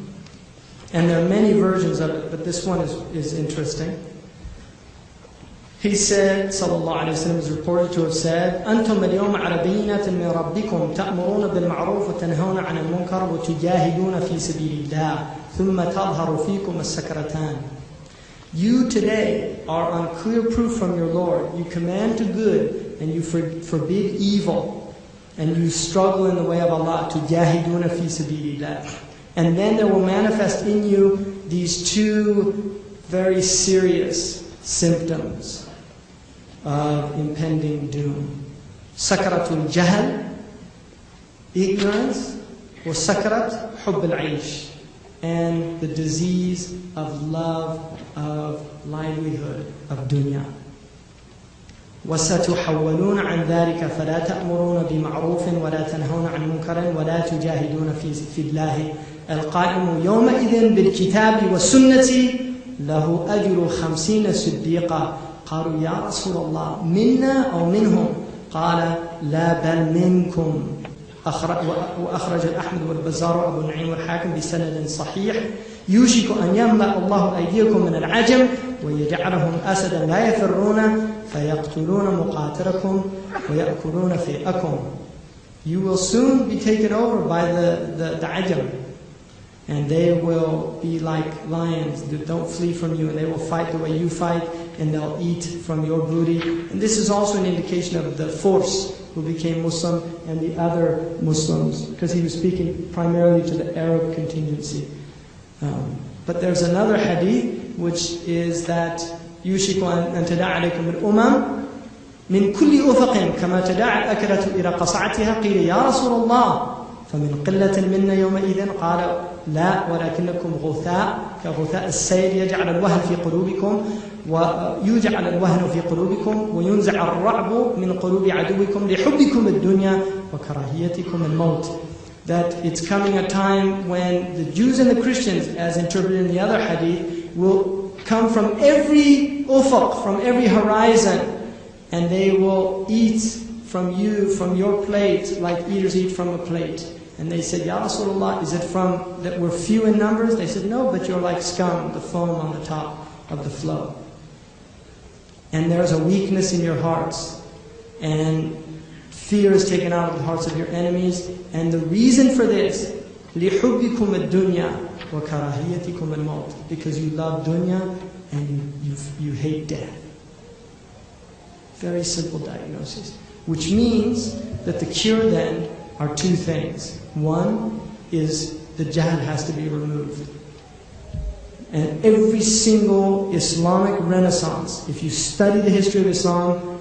And there are many versions of it, but this one is interesting. He said, sallallahu alayhi wa sallam, is reported to have said, أَنْتُمْ الْيَوْمَ عَلَى بَيِّنَةٍ مِّن رَبِّكُمْ تَأْمُرُونَ بِالْمَعْرُوفِ وَتَنْهَوْنَ عَنِ الْمُنكَرِ وَتُجَاهِدُونَ فِي سَبِيلِ اللَّهِ ثُمَّ تَظْهَرُ فِيكُمْ السَّكْرَتَانِ. You today are on clear proof from your Lord. You command to good and you forbid evil. And you struggle in the way of Allah. تُجَاهِدُونَ فِي سَبِيلِ اللَّهِ. And then there will manifest in you these two very serious symptoms. of impending doom. Sakaratul jahl, ignorance, or sakarat hubb al-aish, and the disease of love of livelihood, of dunya. وَسَتُحَوَّلُونَ عَنْ ذَلِكَ فَلَا تَأْمُرُونَ بِمَعْرُوفٍ وَلَا تَنْهَوْنَ عَنْ مُنْكَرٍ وَلَا تُجَاهِدُونَ فِي اللَّهِ الْقَائِمُ يَوْمَئِذٍ بِالْكِتَابِ وَالسُّنَّةِ لَهُ أَجْرُ 50 صِدِّيقًا قالوا يا رسول الله منا أو منهم قال لا بل منكم. وأخرج الأحمد والبزار وأبو النعيم والحاكم بسند صحيح. يوشك أن يملأ الله أيديكم من العجم ويجعلهم أسدا لا يفرون فيقتلون مقاتلكم ويأكلون فيئكم. You will soon be taken over by the ajam, and they will be like lions that don't flee from you, and they will fight the way you fight, and they'll eat from your booty. And this is also an indication of the force who became Muslim and the other Muslims, because he was speaking primarily to the Arab contingency. But there's another hadith, which is that يوشك أن تداعى عليكم الأمم من كل أفق كما تداعى الأكلة إلى قصعتها. قيل يا رسول الله فمن قلة منا يومئذ قال لا ولكنكم غثاء كغثاء السيل يجعل الوهن في قلوبكم ويجعل الوهن في قلوبكم وينزع الرعب من قلوب عدوكم لحبكم الدنيا وكراهيتكم الموت. That it's coming a time when the Jews and the Christians, as interpreted in the other hadith, will come from every ufuq, from every horizon, and they will eat from you, from your plate, like eaters eat from a plate. And they said, Ya Rasulullah, is it from that we're few in numbers? They said, no, but you're like scum, the foam on the top of the flow. And there's a weakness in your hearts, and fear is taken out of the hearts of your enemies. And the reason for this, لِحُبِّكُمُ الدُّنْيَا وَكَرَاهِيَتِكُمُ الْمَوْتِ, because you love dunya and you hate death. Very simple diagnosis. Which means that the cure then are two things. One is the jahl has to be removed. And every single Islamic renaissance, if you study the history of Islam,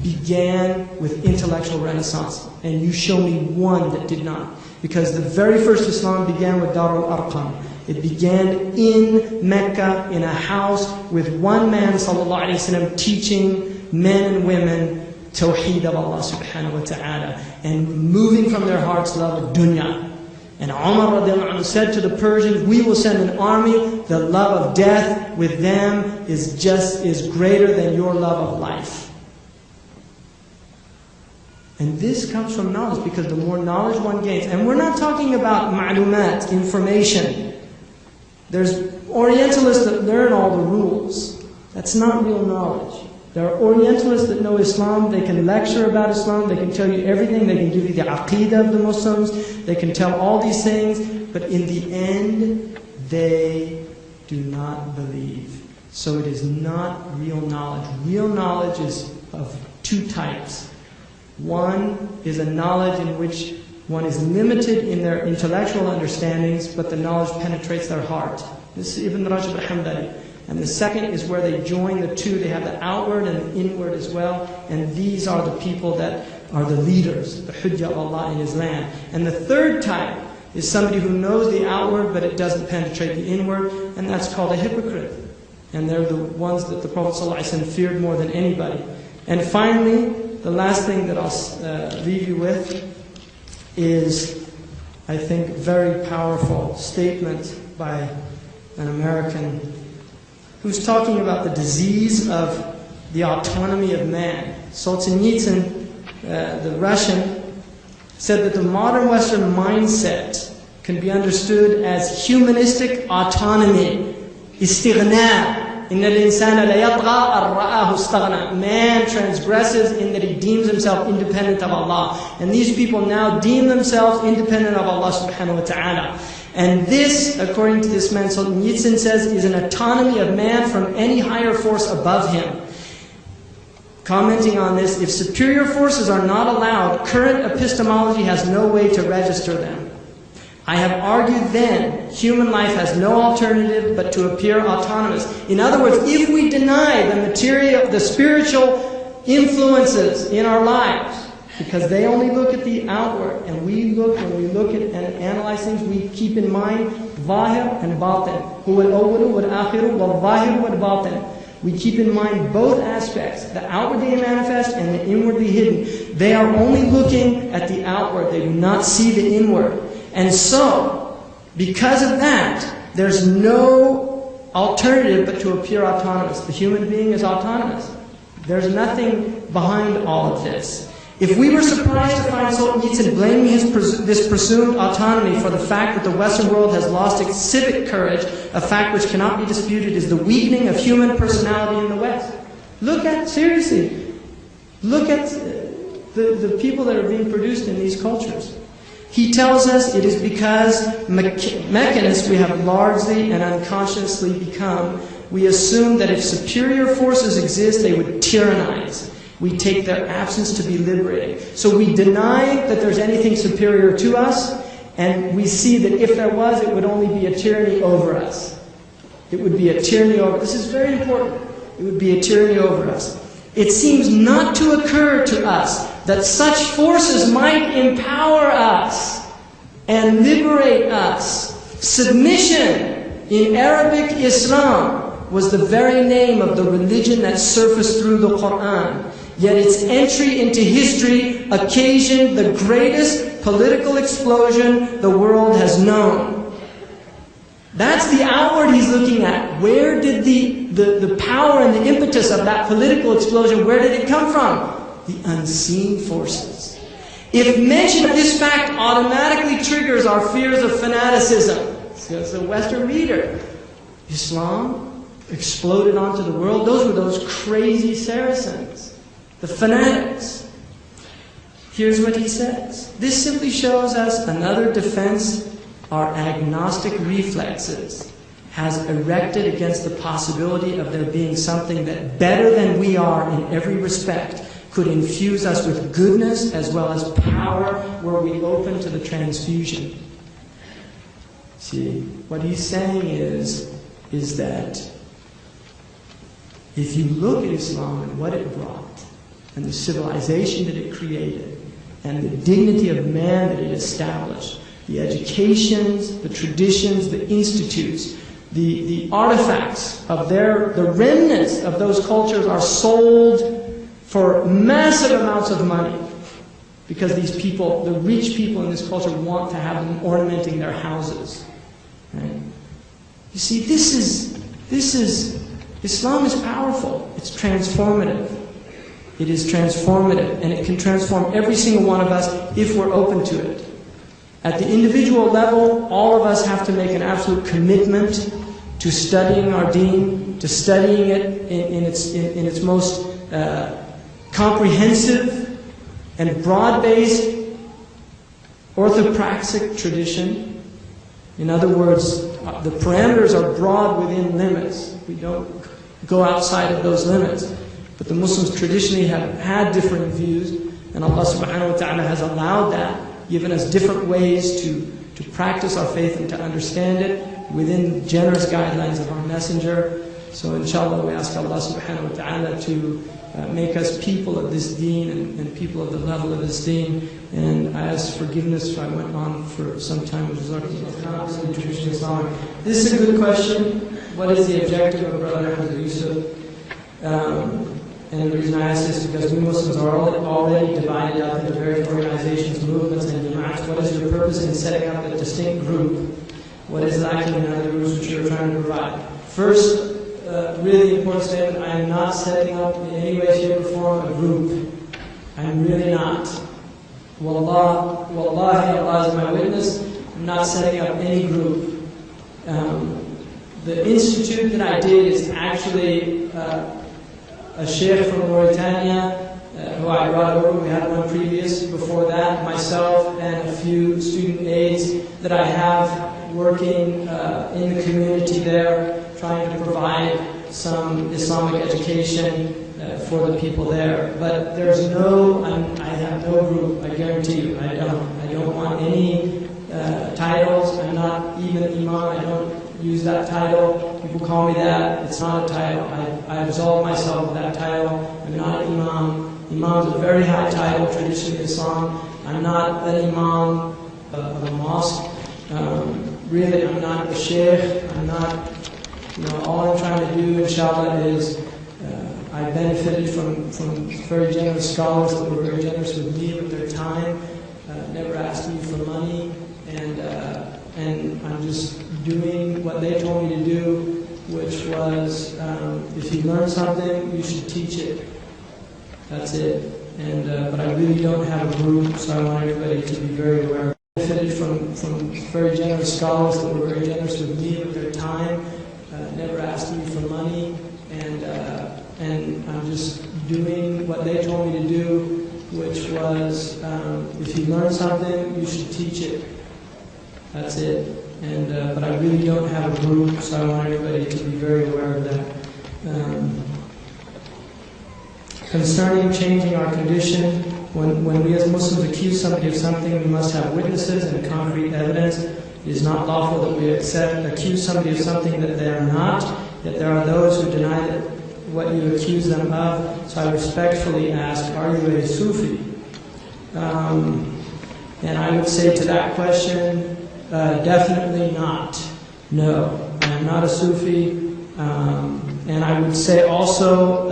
began with intellectual renaissance. And you show me one that did not. Because the very first Islam began with Dar al-Arqam. It began in Mecca, in a house, with one man, sallallahu alayhi wa sallam, teaching men and women Tawheed of Allah subhanahu wa ta'ala, and removing from their hearts love of dunya. And Umar radiallahu anhu said to the Persians, we will send an army, the love of death with them is greater than your love of life. And this comes from knowledge, because the more knowledge one gains, and we're not talking about ma'lumat, information. There's Orientalists that learn all the rules. That's not real knowledge. There are Orientalists that know Islam, they can lecture about Islam, they can tell you everything, they can give you the aqeedah of the Muslims, they can tell all these things, but in the end, they do not believe. So it is not real knowledge. Real knowledge is of two types. One is a knowledge in which one is limited in their intellectual understandings, but the knowledge penetrates their heart. This is Ibn Rajab al-Hanbali. And the second is where they join the two. They have the outward and the inward as well. And these are the people that are the leaders, the Hujjah of Allah in His land. And the third type is somebody who knows the outward, but it doesn't penetrate the inward. And that's called a hypocrite. And they're the ones that the Prophet ﷺ feared more than anybody. And finally, the last thing that I'll leave you with is, I think, a very powerful statement by an American who's talking about the disease of the autonomy of man. Solzhenitsyn, the Russian, said that the modern Western mindset can be understood as humanistic autonomy, istighna. إِنَّ الْإِنسَانَ لَيَطْغَى أَنْ رَآهُ اسْتَغْنَى. Man transgresses in that he deems himself independent of Allah. And these people now deem themselves independent of Allah subhanahu wa ta'ala. And this, according to this man, Solzhenitsyn says, is an autonomy of man from any higher force above him. Commenting on this, if superior forces are not allowed, current epistemology has no way to register them. I have argued then, human life has no alternative but to appear autonomous. In other words, if we deny the material, the spiritual influences in our lives, because they only look at the outward, and when we look at and analyze things, we keep in mind zahir and batin. Huwa al-awwalu wal-akhiru wal-zahiru wal-batin. We keep in mind both aspects, the outwardly manifest and the inwardly hidden. They are only looking at the outward. They do not see the inward. And so, because of that, there's no alternative but to appear autonomous. The human being is autonomous. There's nothing behind all of this. If we were surprised to find Solzhenitsyn blaming this presumed autonomy for the fact that the Western world has lost its civic courage, a fact which cannot be disputed is the weakening of human personality in the West. Look at the people that are being produced in these cultures. He tells us it is because mechanists we have largely and unconsciously become. We assume that if superior forces exist, they would tyrannize. We take their absence to be liberating. So we deny that there's anything superior to us, and we see that if there was, it would only be a tyranny over us. It would be a tyranny over us. This is very important. It would be a tyranny over us. It seems not to occur to us that such forces might empower us and liberate us. Submission in Arabic Islam was the very name of the religion that surfaced through the Quran. Yet its entry into history occasioned the greatest political explosion the world has known. That's the outward he's looking at. Where did the power and the impetus of that political explosion, where did it come from? The unseen forces. If mention of this fact automatically triggers our fears of fanaticism, so it's a Western reader. Islam exploded onto the world. Those were those crazy Saracens. The fanatics. Here's what he says. This simply shows us another defense our agnostic reflexes has erected against the possibility of there being something that better than we are in every respect could infuse us with goodness as well as power were we open to the transfusion. See, what he's saying is that if you look at Islam and what it brought, and the civilization that it created, and the dignity of man that it established, the educations, the traditions, the institutes, the artifacts of the remnants of those cultures are sold for massive amounts of money, because these people, the rich people in this culture, want to have them ornamenting their houses. Right? You see, Islam is powerful. It's transformative. It is transformative, and it can transform every single one of us if we're open to it. At the individual level, all of us have to make an absolute commitment to studying our deen, to studying it in its most comprehensive and broad-based orthopraxic tradition. In other words, the parameters are broad within limits. We don't go outside of those limits. But the Muslims traditionally have had different views, and Allah subhanahu wa ta'ala has allowed that, given us different ways to practice our faith and to understand it within the generous guidelines of our messenger. So inshallah we ask Allah subhanahu wa ta'ala to make us people of this deen and people of the level of this deen. And I ask forgiveness if I went on for some time. This is a good question. What is the objective of Brother Hamza Yusuf? And the reason I ask this is because we Muslims are already divided up into various organizations, movements, and jama'ats. What is your purpose in setting up a distinct group? What is lacking in other groups which you're trying to provide? First, really important statement, I am not setting up in any way, shape, or form a group. I'm really not. Wallahi, Allah is my witness, I'm not setting up any group. The institute that I did is actually a sheikh from Mauritania who I brought over. We had one previous before that, myself and a few student aides that I have working in the community there, trying to provide some Islamic education for the people there. But I have no group, I guarantee you. I don't want any titles. I'm not even imam, I don't use that title. People call me that. It's not a title. I absolve myself of that title. I'm not an imam. Imam is a very high title, traditionally in Islam. I'm not an imam of a mosque. Really, I'm not a sheikh. I'm not, all I'm trying to do, inshallah, is I benefited from very generous scholars that were very generous with me, with their time, never asked me for money, and I'm just doing what they told me to do, which was, if you learn something, you should teach it. That's it. But I really don't have a group, so I want everybody to be very aware. I benefited from very generous scholars that were very generous with me, with their time, never asked me for money, and I'm just doing what they told me to do, which was, if you learn something, you should teach it. That's it. But I really don't have a group, so I want everybody to be very aware of that. Concerning changing our condition, when we as Muslims accuse somebody of something, we must have witnesses and concrete evidence. It is not lawful that we accuse somebody of something that they are not, yet there are those who deny that what you accuse them of. So I respectfully ask, are you a Sufi? And I would say to that question, definitely not. No, I am not a Sufi. And I would say also,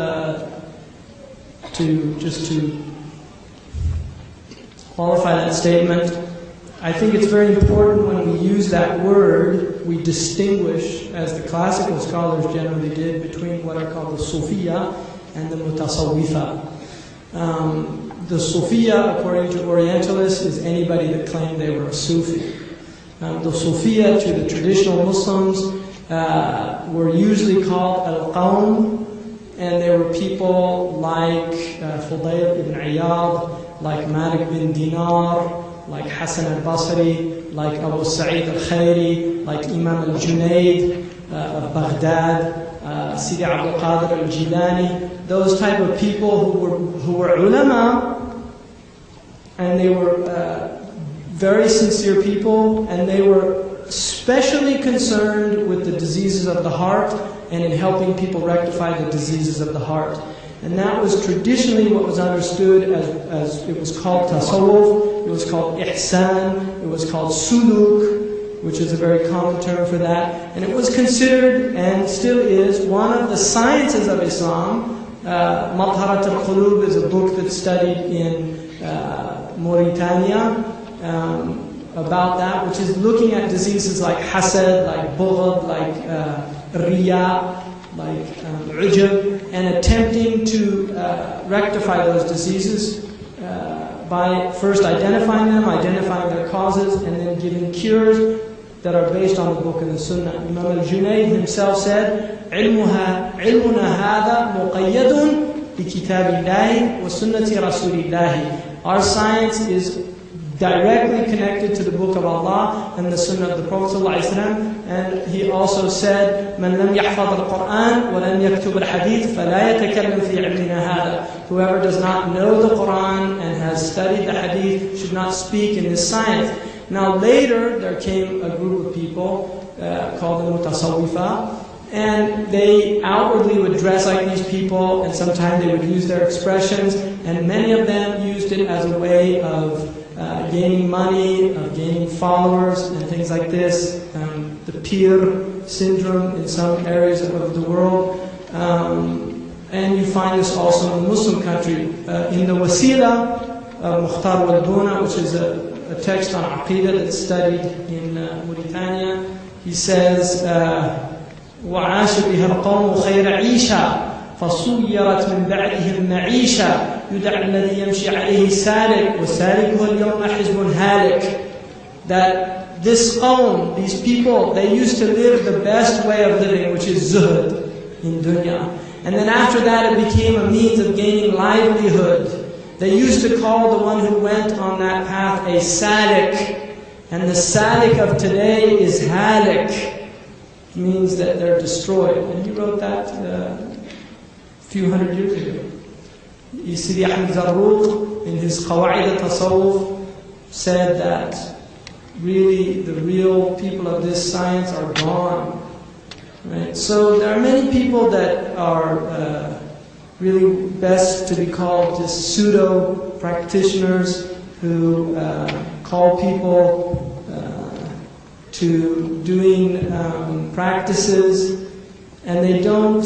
to qualify that statement, I think it's very important when we use that word, we distinguish, as the classical scholars generally did, between what are called the Sufiya and the Mutasawwifa. The Sufiya, according to Orientalists, is anybody that claimed they were a Sufi. The Sufiya, to the traditional Muslims, were usually called Al-Qawm, and they were people like Fudayl ibn Iyad, like Malik bin Dinar, like Hassan al-Basri, like Abu Sa'id al-Khayri, like Imam al-Junayd of Baghdad, Sidi Abdul Qadir al-Jilani, those type of people who were ulama, and they were very sincere people, and they were especially concerned with the diseases of the heart and in helping people rectify the diseases of the heart. And that was traditionally what was understood as it was called tasawwuf, it was called ihsan, it was called suluk, which is a very common term for that. And it was considered, and still is, one of the sciences of Islam. Matharat al-Qulub is a book that's studied in Mauritania about that, which is looking at diseases like hasad, like bughd, like riya, like ujub, and attempting to rectify those diseases by first identifying them, identifying their causes, and then giving cures that are based on the book and the sunnah. Imam al-Junayd himself said, عِلْمُنَا هَذَا مُقَيَّدٌ بِكِتَابِ اللَّهِ وَسُنَّةِ رَسُولِ اللَّهِ. Our science is directly connected to the book of Allah and the sunnah of the Prophet ﷺ. And he also said, مَنْ لَمْ يَحْفَظ الْقُرْآنِ وَلَمْ يَكْتُبْ الْحَدِيثِ فَلَا يَتَكَلَّمْ فِي عِلْمِنَا هَذَا. Whoever does not know the Quran and has studied the hadith should not speak in this science. Now later, there came a group of people called the Mutasawwifa, and they outwardly would dress like these people, and sometimes they would use their expressions, and many of them used it as a way of gaining money, of gaining followers, and things like this. The Pir syndrome in some areas of the world. And you find this also in the Muslim country. In the Wasila, Mukhtar wal-Buna, which is a text on Aqidah that's studied in Mauritania, he says, وَعَاشَ بِهَا الْقَوْمُ خَيْرَ عِيشًا فَصُيَّرَتْ مِنْ بَعْدِهِمْ مَعِيشًا يُدَعَ الَّذِي يَمْشِي عَلَيْهِ سَالِكٌ وَسَالِكُهُ الْيَوْمَ حِزْبٌ هَالِكٌ. That this qawm, these people, they used to live the best way of living, which is zuhd in dunya. And then after that it became a means of gaining livelihood. They used to call the one who went on that path a salik. And the salik of today is halik. It means that they're destroyed. And he wrote that a few hundred years ago. Sidi Ahmed Zarruq, in his Qawa'id al-Tasawwuf, said that really the real people of this science are gone. Right? So there are many people that are really best to be called just pseudo practitioners who call people to doing practices, and they don't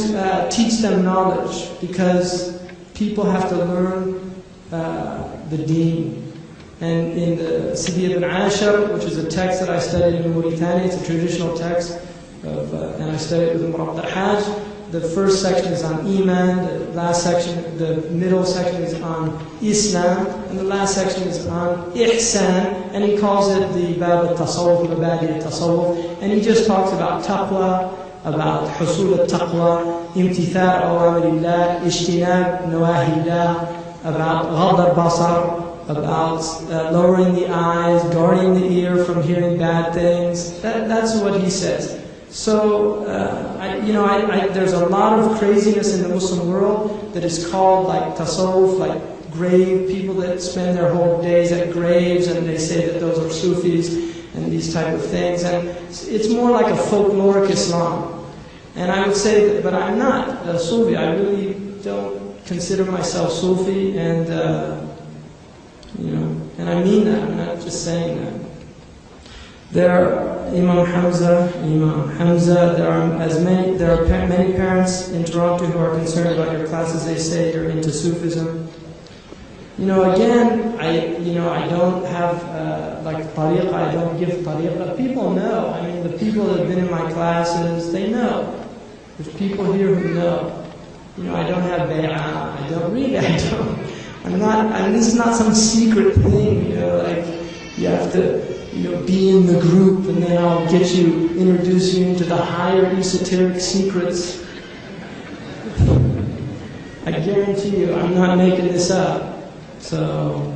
teach them knowledge, because people have to learn the deen. And in the Sidi ibn Ashar, which is a text that I studied in Mauritania, it's a traditional text, and I studied with Murabta Hajj. The first section is on Iman, the middle section is on Islam, and the last section is on Ihsan, and he calls it the Bab al-Tasawwuf, Mabadi al-Tasawwuf, and he just talks about taqwa, about husul al-taqwa, imtithal awamirillah, ijtinab nawahillah, about ghad al-basar, about lowering the eyes, guarding the ear from hearing bad things. That's what he says. So, there's a lot of craziness in the Muslim world that is called like tasawwuf, like grave people that spend their whole days at graves, and they say that those are Sufis and these type of things. And it's more like a folkloric Islam. And I would say that, but I'm not a Sufi. I really don't consider myself Sufi, and and I mean that. I'm not just saying that. There are Imam Hamza. There are many parents in Toronto who are concerned about your classes. They say you're into Sufism. Again, I don't have like tariqah. I don't give tariqah. People know. I mean, the people that have been in my classes, they know. There's people here who know. I don't have bay'ah. I don't. This is not some secret thing. Like you have to. Be in the group, and then I'll introduce you into the higher esoteric secrets. I guarantee you, I'm not making this up. So,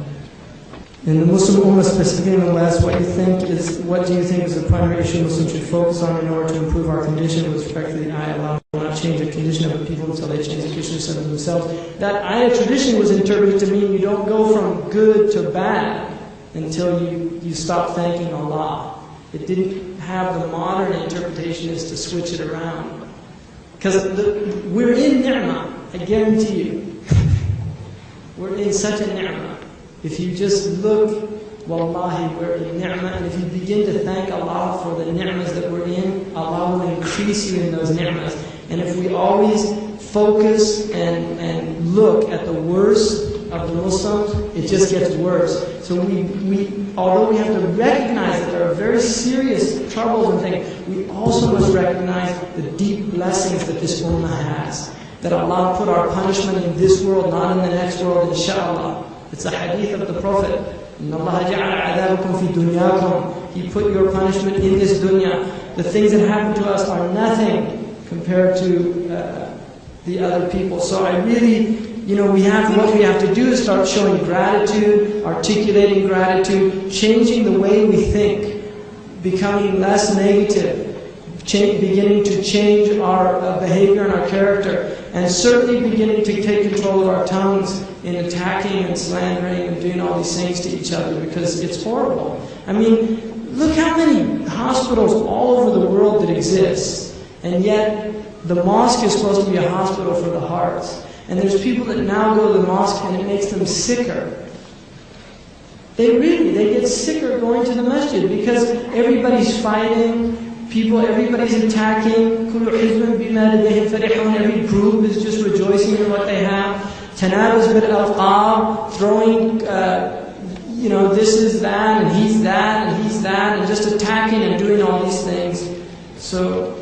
in the Muslim Ummah, specifically in the West, what do you think is the primary issue Muslims should focus on in order to improve our condition with respect to the ayah? Allah will not change the condition of the people until they change the condition of themselves. That ayah tradition was interpreted to mean you don't go from good to bad until you stop thanking Allah. It didn't have the modern interpretation is to switch it around. Because we're in ni'mah, I guarantee you. We're in such a ni'mah. If you just look, wallahi, we're in ni'mah, and if you begin to thank Allah for the ni'mas that we're in, Allah will increase you in those ni'mas. And if we always focus and look at the worst of the Muslims, it just gets worse. So although we have to recognize that there are very serious troubles and things, we also must recognize the deep blessings that this ummah has. That Allah put our punishment in this world, not in the next world, inshallah. It's a hadith of the Prophet. إِنَّ اللَّهَ جَعَلَ عَذَابَكُمْ فِي دُنْيَاكُمْ. He put your punishment in this dunya. The things that happen to us are nothing compared to the other people. So I really... what we have to do is start showing gratitude, articulating gratitude, changing the way we think, becoming less negative, beginning to change our behavior and our character, and certainly beginning to take control of our tongues in attacking and slandering and doing all these things to each other, because it's horrible. I mean, look how many hospitals all over the world that exist, and yet the mosque is supposed to be a hospital for the hearts. And there's people that now go to the mosque and it makes them sicker. They get sicker going to the masjid because everybody's fighting, everybody's attacking. Every group is just rejoicing in what they have. Tanabuz bil alqab, throwing, this is that, and he's that, and he's that, and just attacking and doing all these things. So,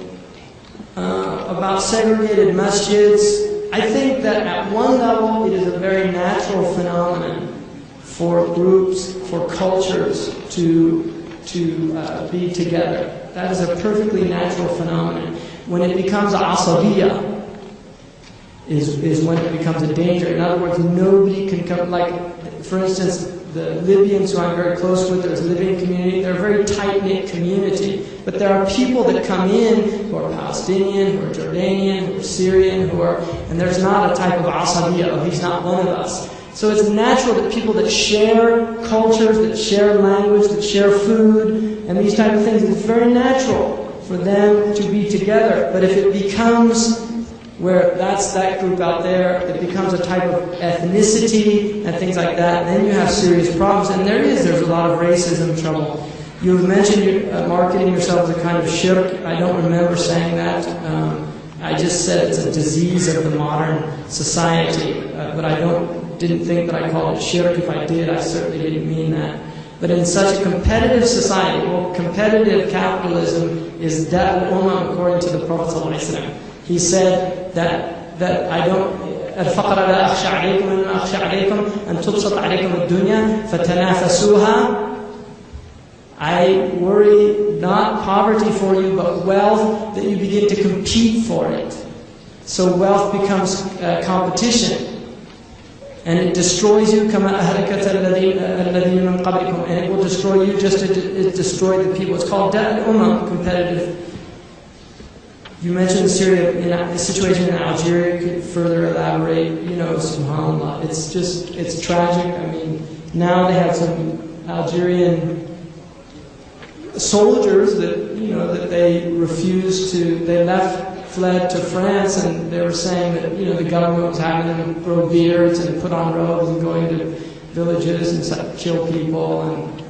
about segregated masjids, I think that at one level it is a very natural phenomenon for groups, for cultures to be together. That is a perfectly natural phenomenon. When it becomes a asabiyya is when it becomes a danger. In other words, nobody can come, like for instance, the Libyans who I'm very close with, there's a Libyan community, they're a very tight-knit community. But there are people that come in who are Palestinian, who are Jordanian, who are Syrian, and there's not a type of asabiyya, he's not one of us. So it's natural that people that share cultures, that share language, that share food, and these type of things, it's very natural for them to be together. But if it becomes where that's that group out there, it becomes a type of ethnicity and things like that, then you have serious problems. And there's a lot of racism trouble. You mentioned marketing yourself as a kind of shirk. I don't remember saying that. I just said it's a disease of the modern society, but I didn't think that I called it shirk. If I did, I certainly didn't mean that. But in such a competitive society, well, competitive capitalism is da'at al-ummah according to the Prophet ﷺ. He said that I don't. الفقر لا أخشى عليكم إنما أخشى عليكم أن تبسط عليكم الدنيا فتنافسوها. I worry not poverty for you, but wealth, that you begin to compete for it. So wealth becomes competition. And it destroys you, and it will destroy you just as it destroyed the people. It's called ummah, competitive. You mentioned Syria, the situation in Algeria. You could further elaborate. Subhanallah, it's tragic. I mean, now they have some Algerian soldiers that they refused to. They fled to France, and they were saying that the government was having them grow beards and put on robes and going to villages and kill people, and